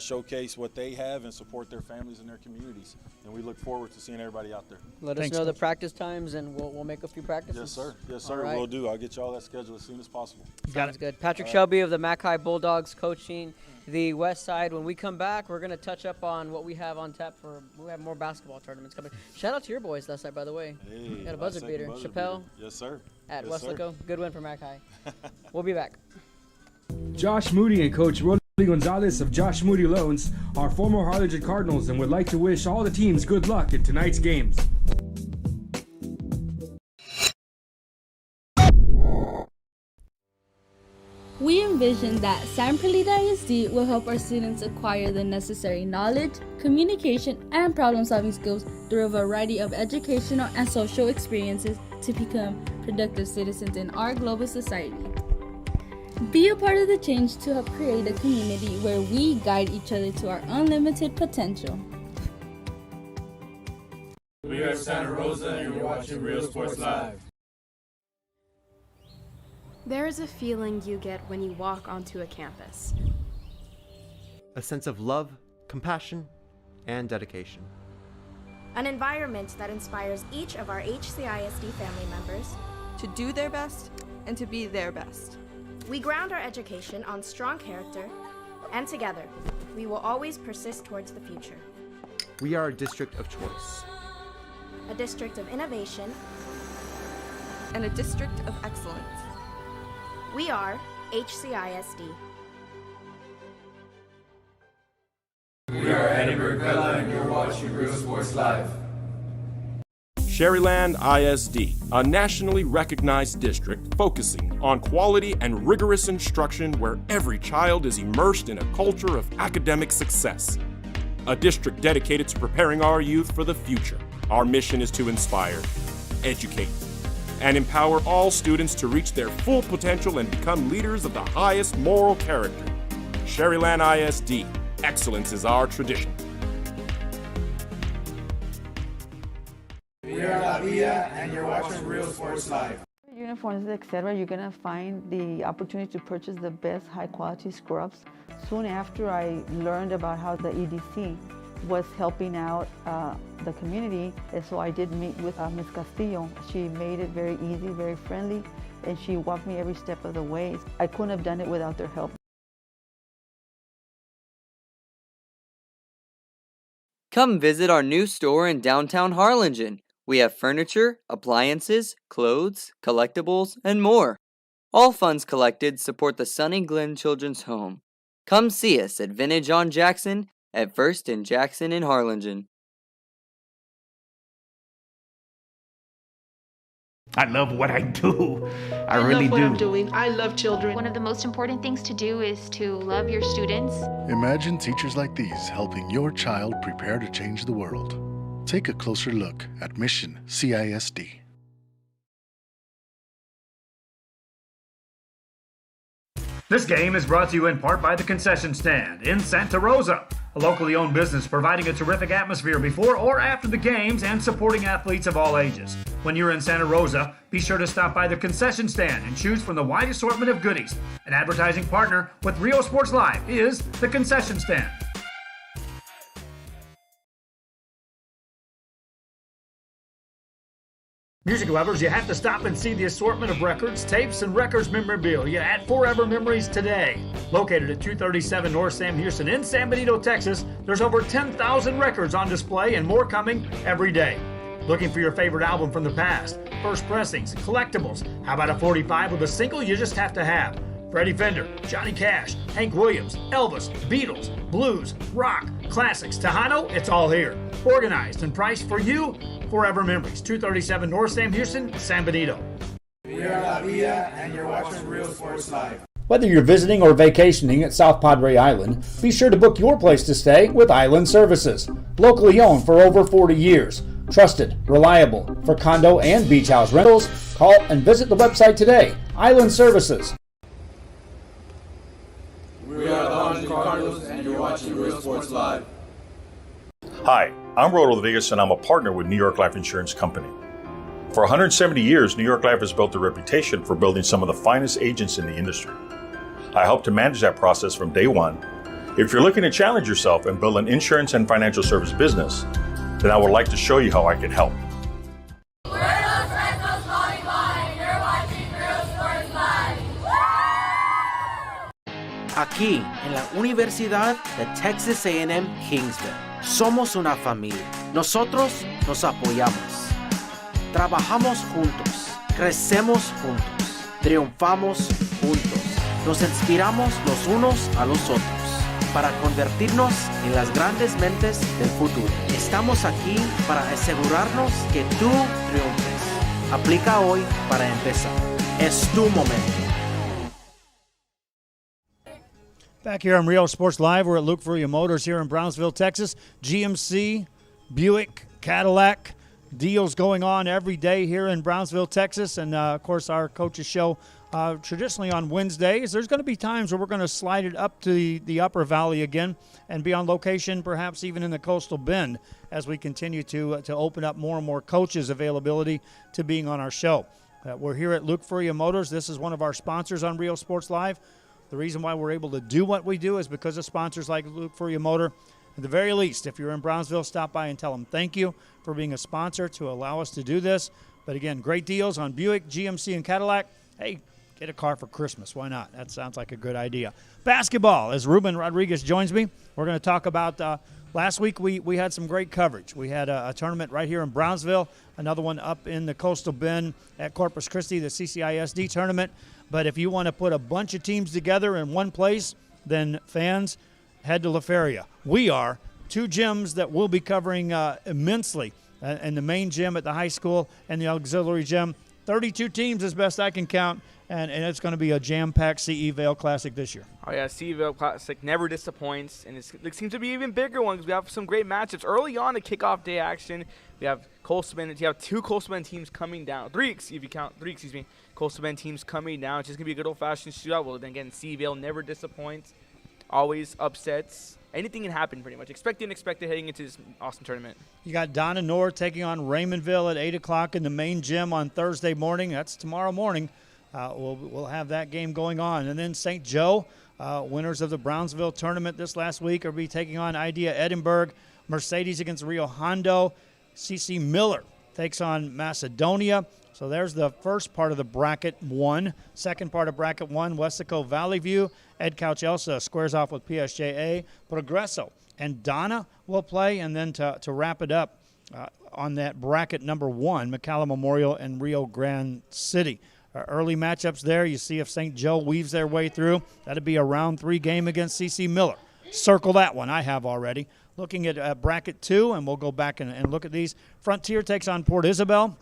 S14: showcase what they have and support their families and their communities. And we look forward to seeing everybody out there.
S4: Let us know the practice times, and we'll make a few practices.
S14: Yes, sir. Yes, sir.
S4: Right.
S14: We'll do. I'll get you all that schedule as soon as possible.
S4: Sounds good. Patrick Shelby of the Mac High Bulldogs coaching the West Side. When we come back, we're going to touch up on what we have on tap we have more basketball tournaments coming. Shout out to your boys last night, by the way.
S14: Hey,
S4: you got a buzzer beater. Chappelle.
S14: Yes, sir.
S4: At
S14: yes,
S4: Westlaco. Good win for Mac High. We'll be back.
S17: Josh Moody and Coach Israel Gonzalez of Josh Moody Loans are former Harlingen Cardinals and would like to wish all the teams good luck in tonight's games.
S18: We envision that San Perlita ISD will help our students acquire the necessary knowledge, communication, and problem-solving skills through a variety of educational and social experiences to become productive citizens in our global society. Be a part of the change to help create a community where we guide each other to our unlimited potential.
S19: We are Santa Rosa and you're watching Real Sports Live.
S20: There is a feeling you get when you walk onto a campus.
S21: A sense of love, compassion, and dedication.
S20: An environment that inspires each of our HCISD family members
S22: to do their best and to be their best.
S20: We ground our education on strong character, and together, we will always persist towards the future.
S21: We are a district of choice.
S20: A district of innovation.
S22: And a district of excellence.
S20: We are HCISD.
S19: We are Edinburgh Bella and you're watching Real Sports Live.
S5: Sherryland ISD, a nationally recognized district focusing on quality and rigorous instruction where every child is immersed in a culture of academic success. A district dedicated to preparing our youth for the future. Our mission is to inspire, educate, and empower all students to reach their full potential and become leaders of the highest moral character. Sherryland ISD, excellence is our tradition.
S19: We are La Villa, and you're watching Real Sports Live.
S6: Uniforms, etc., you're going to find the opportunity to purchase the best high-quality scrubs. Soon after I learned about how the EDC was helping out the community, and so I did meet with Ms. Castillo. She made it very easy, very friendly, and she walked me every step of the way. I couldn't have done it without their help.
S23: Come visit our new store in downtown Harlingen. We have furniture, appliances, clothes, collectibles, and more. All funds collected support the Sunny Glen Children's Home. Come see us at Vintage on Jackson at First and Jackson in Harlingen.
S13: I love what I do. I
S15: love
S13: really
S15: what
S13: do.
S15: I'm doing. I love children. One of the most important things to do is to love your students.
S16: Imagine teachers like these helping your child prepare to change the world. Take a closer look at Mission CISD.
S3: This game is brought to you in part by the Concession Stand in Santa Rosa, a locally owned business providing a terrific atmosphere before or after the games and supporting athletes of all ages. When you're in Santa Rosa, be sure to stop by the Concession Stand and choose from the wide assortment of goodies. An advertising partner with Rio Sports Live is the Concession Stand. Music lovers, you have to stop and see the assortment of records, tapes, and records memorabilia at Forever Memories today. Located at 237 North Sam Houston in San Benito, Texas, there's over 10,000 records on display and more coming every day. Looking for your favorite album from the past, first pressings, collectibles? How about a 45 with a single you just have to have? Freddie Fender, Johnny Cash, Hank Williams, Elvis, Beatles, blues, rock, classics, Tejano, it's all here. Organized and priced for you. Forever Memories, 237 North Sam Houston, San Benito.
S19: We are La Villa, and you're watching Real Sports Live.
S3: Whether you're visiting or vacationing at South Padre Island, be sure to book your place to stay with Island Services. Locally owned for over 40 years. Trusted, reliable for condo and beach house rentals. Call and visit the website today. Island Services.
S19: We are the Harlingen Cardinals, and you're watching Real Sports Live.
S24: Hi, I'm Rodo Rodriguez, and I'm a partner with New York Life Insurance Company. For 170 years, New York Life has built a reputation for building some of the finest agents in the industry. I help to manage that process from day one. If you're looking to challenge yourself and build an insurance and financial service business, then I would like to show you how I can help.
S9: We're Los Rectos Volleyball, and you're watching Real Sports Live.
S12: Aquí, en la Universidad de Texas A&M Kingsville, somos una familia. Nosotros nos apoyamos. Trabajamos juntos. Crecemos juntos. Triunfamos juntos. Nos inspiramos los unos a los otros para convertirnos en las grandes mentes del futuro. Estamos aquí para asegurarnos que tú triunfes. Aplica hoy para empezar. Es tu momento.
S3: Back here on Rio Sports Live, we're at Luke Furia Motors here in Brownsville, Texas. GMC, Buick, Cadillac, deals going on every day here in Brownsville, Texas. And, of course, our coaches show traditionally on Wednesdays. There's going to be times where we're going to slide it up to the Upper Valley again and be on location, perhaps even in the Coastal Bend, as we continue to open up more and more coaches' availability to being on our show. We're here at Luke Furia Motors. This is one of our sponsors on Rio Sports Live. The reason why we're able to do what we do is because of sponsors like Luke Furia Motor. At the very least, if you're in Brownsville, stop by and tell them thank you for being a sponsor to allow us to do this. But again, great deals on Buick, GMC, and Cadillac. Hey, get a car for Christmas. Why not? That sounds like a good idea. Basketball, as Ruben Rodriguez joins me, we're going to talk about last week we had some great coverage. We had a tournament right here in Brownsville, another one up in the Coastal Bend at Corpus Christi, the CCISD tournament. But if you want to put a bunch of teams together in one place, then fans, head to La Feria. We are two gyms that we'll be covering immensely in the main gym at the high school and the auxiliary gym. 32 teams as best I can count, and it's going to be a jam-packed CE Vale Classic this year.
S2: Oh, yeah, CE Vale Classic never disappoints, and it seems to be an even bigger one because we have some great matchups. Early on, the kickoff day action, we have Coastal Bend. You have two Coastal Bend teams coming down. Three, excuse me. Coastal Bend teams coming down. It's just going to be a good old-fashioned shootout. Well, then again, CE Vale never disappoints, always upsets. Anything can happen pretty much. Expect the unexpected heading into this awesome tournament.
S3: You got Donna North taking on Raymondville at 8 o'clock in the main gym on Thursday morning. That's tomorrow morning. We'll have that game going on. And then St. Joe, winners of the Brownsville tournament this last week, will be taking on Idea Edinburgh. Mercedes against Rio Hondo. CC Miller takes on Macedonia. So there's the first part of the bracket one. Second part of bracket one, Westaco Valley View. Ed Couch Elsa squares off with PSJA. Progresso and Donna will play. And then to wrap it up on that bracket number one, McAllen Memorial and Rio Grande City. Early matchups there. You see if St. Joe weaves their way through. That'd be a round 3 game against CC Miller. Circle that one. I have already. Looking at bracket 2, and we'll go back and look at these. Frontier takes on Port Isabel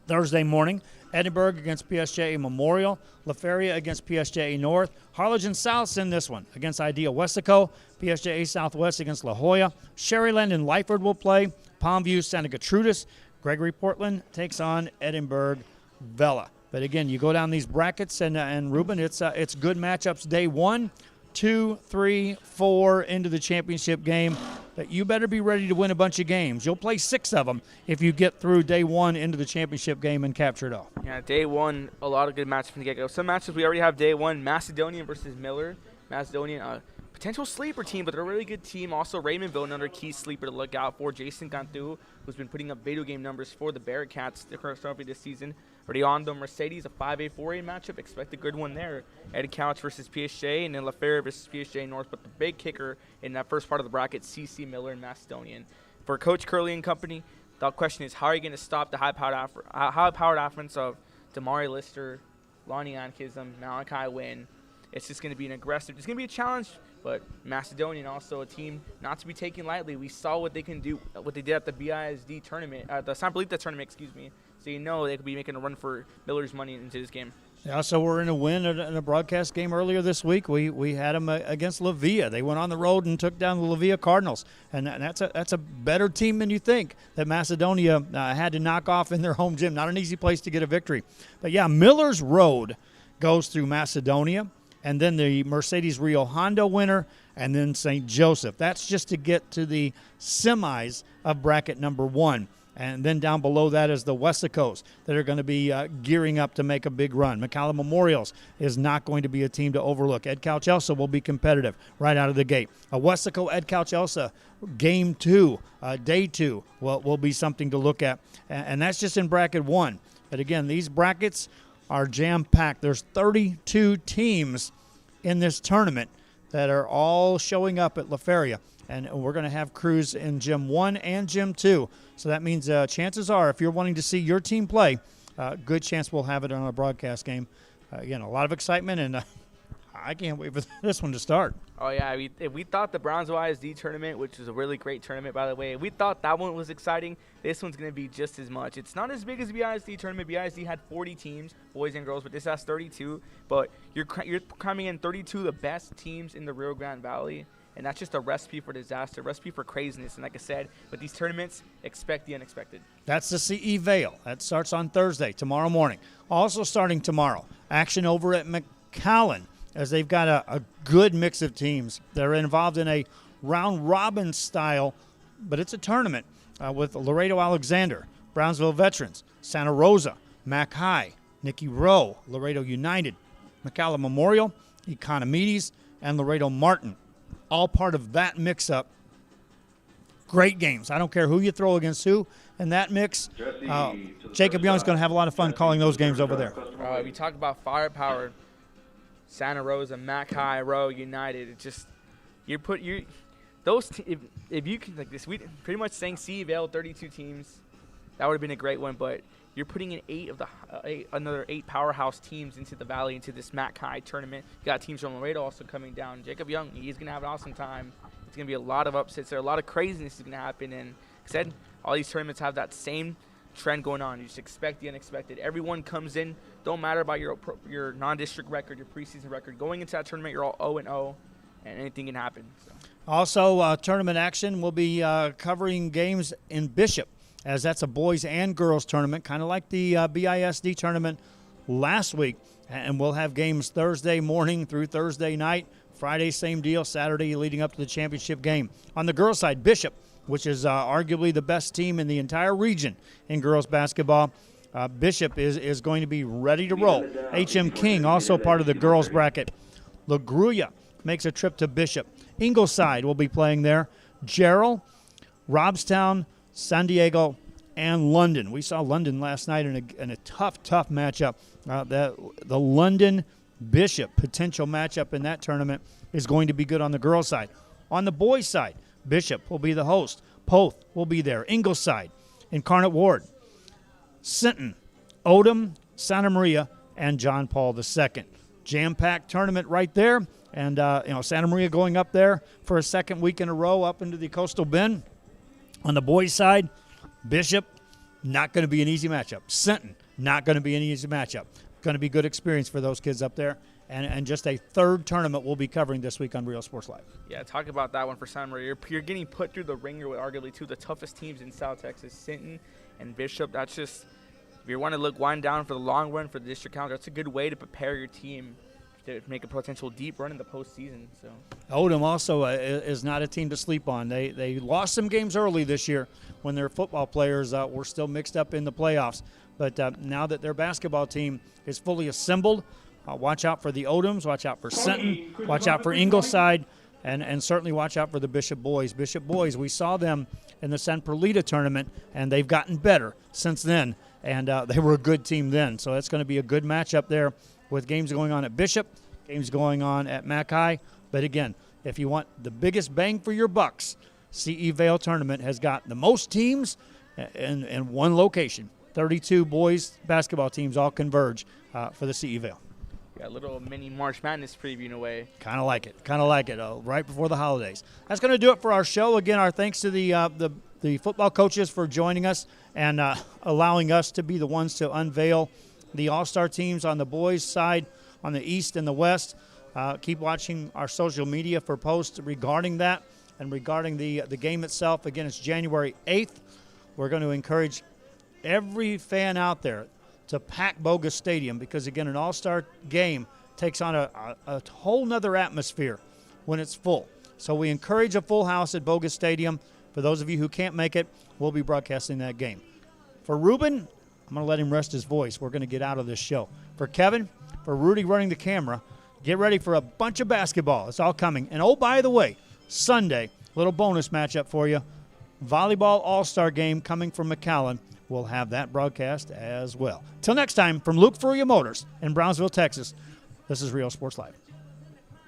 S3: Thursday morning. Edinburgh against PSJA Memorial. La Feria against PSJA North. Harlingen South's in this one against Idea Westaco. PSJA Southwest against La Jolla. Sherryland and Lyford will play. Palmview, Santa Gertrudis. Gregory Portland takes on Edinburgh Vela. But again, you go down these brackets, and Ruben, it's good matchups day 1, 2, 3, 4 into the championship game. That you better be ready to win a bunch of games. You'll play 6 of them if you get through day 1 into the championship game and capture it all.
S2: Yeah, day 1, a lot of good matches from the get-go. Some matches we already have day 1, Macedonian versus Miller. Macedonian, potential sleeper team, but they're a really good team. Also, Raymondville, another key sleeper to look out for. Jason Cantu, who's been putting up video game numbers for the Bearcats currently this season. Riondo Mercedes, a 5A, 4A matchup. Expect a good one there. Ed Couch versus PSJ, and then La Feria versus PSJ North. But the big kicker in that first part of the bracket, CC Miller and Macedonian. For Coach Curley and company, the question is, how are you going to stop the high-powered offense of Damari Lister, Lonnie Ankism, Malachi Wynn? It's just going to be an aggressive. It's going to be a challenge, but Macedonian also a team not to be taken lightly. We saw what they can do, what they did at the BISD tournament, the Sampolita tournament, excuse me. So you know they could be making a run for Miller's money into this game.
S3: Yeah, so we're in a win in a broadcast game earlier this week. We had them against La Villa. They went on the road and took down the La Villa Cardinals, and that's a better team than you think that Macedonia had to knock off in their home gym. Not an easy place to get a victory. But, yeah, Miller's road goes through Macedonia, and then the Mercedes Rio Hondo winner, and then St. Joseph. That's just to get to the semis of bracket number 1. And then down below that is the Westacos that are going to be gearing up to make a big run. McAllen Memorials is not going to be a team to overlook. Ed Couch Elsa will be competitive right out of the gate. A Westaco Ed Couch Elsa game 2, day 2 will be something to look at. And that's just in bracket 1. But again, these brackets are jam-packed. There's 32 teams in this tournament that are all showing up at La Feria. And we're going to have crews in Gym 1 and Gym 2. So that means chances are, if you're wanting to see your team play, good chance we'll have it on a broadcast game. Again, a lot of excitement, and I can't wait for this one to start.
S2: Oh, yeah. If we thought the Brownsville ISD tournament, which is a really great tournament, by the way, if we thought that one was exciting, this one's going to be just as much. It's not as big as the BISD tournament. BISD had 40 teams, boys and girls, but this has 32. But you're coming in 32 of the best teams in the Rio Grande Valley. And that's just a recipe for disaster, recipe for craziness. And like I said, with these tournaments, expect the unexpected.
S3: That's the CE Vale. That starts on Thursday, tomorrow morning. Also starting tomorrow, action over at McAllen, as they've got a good mix of teams. They're involved in a round-robin style, but it's a tournament with Laredo Alexander, Brownsville Veterans, Santa Rosa, Mac High, Nicky Rowe, Laredo United, McAllen Memorial, Economides, and Laredo Martin. All part of that mix-up. Great games. I don't care who you throw against who in that mix. Jacob Young's going to have a lot of fun calling those games over there.
S2: If you talk about firepower, Santa Rosa, Mac High, Rowe United, it's just if you can, like this, we pretty much saying CE Vale 32 teams. That would have been a great one, but you're putting in another 8 powerhouse teams into the Valley, into this Mac High tournament. You got teams from Laredo also coming down. Jacob Young, he's going to have an awesome time. It's going to be a lot of upsets there. A lot of craziness is going to happen. And like I said, all these tournaments have that same trend going on. You just expect the unexpected. Everyone comes in, don't matter about your non-district record, your preseason record. Going into that tournament, you're all 0-0, and anything can happen. So.
S3: Also, tournament action, we'll be covering games in Bishop, as that's a boys and girls tournament, kind of like the BISD tournament last week. And we'll have games Thursday morning through Thursday night, Friday same deal, Saturday leading up to the championship game. On the girls' side, Bishop, which is arguably the best team in the entire region in girls basketball. Bishop is going to be ready to roll. H.M. King, also part of the girls bracket. LaGruya makes a trip to Bishop. Ingleside will be playing there. Jarrell, Robstown, San Diego, and London. We saw London last night in a tough matchup. The London-Bishop potential matchup in that tournament is going to be good on the girls' side. On the boys' side, Bishop will be the host. Poth will be there. Ingleside, Incarnate Ward, Sinton, Odom, Santa Maria, and John Paul II. Jam-packed tournament right there. And, Santa Maria going up there for a second week in a row up into the Coastal Bend. On the boys' side, Bishop, not going to be an easy matchup. Sinton, not going to be an easy matchup. Going to be good experience for those kids up there. And just a third tournament we'll be covering this week on Real Sports Live.
S2: Yeah, talk about that one for Santa Maria. You're getting put through the ringer with arguably two of the toughest teams in South Texas, Sinton and Bishop. That's just, if you want to wind down for the long run for the district calendar, that's a good way to prepare your team to make a potential deep run in the postseason. So
S3: Odom also is not a team to sleep on. They lost some games early this year when their football players were still mixed up in the playoffs. But now that their basketball team is fully assembled, watch out for the Odoms, watch out for Sinton, watch out for Ingleside, and certainly watch out for the Bishop boys. Bishop boys, we saw them in the San Perlita tournament, and they've gotten better since then. And they were a good team then. So that's going to be a good matchup there with games going on at Bishop, games going on at Mac High. But again, if you want the biggest bang for your bucks, CE Vale tournament has got the most teams in one location. 32 boys basketball teams all converge for the CE Vale.
S2: Yeah, a little mini March Madness preview in a way.
S3: Kind of like it, right before the holidays. That's going to do it for our show. Again, our thanks to the football coaches for joining us and allowing us to be the ones to unveil the all-star teams on the boys' side, on the East and the West. Keep watching our social media for posts regarding that and regarding the game itself. Again, it's January 8th. We're going to encourage every fan out there to pack Bogus Stadium because, again, an all-star game takes on a whole nother atmosphere when it's full. So we encourage a full house at Bogus Stadium. For those of you who can't make it, we'll be broadcasting that game. For Ruben, I'm going to let him rest his voice. We're going to get out of this show. For Kevin, for Rudy running the camera, get ready for a bunch of basketball. It's all coming. And, oh, by the way, Sunday, little bonus matchup for you. Volleyball all-star game coming from McAllen. We'll have that broadcast as well. Till next time, from Luke Furia Motors in Brownsville, Texas, this is Real Sports Live.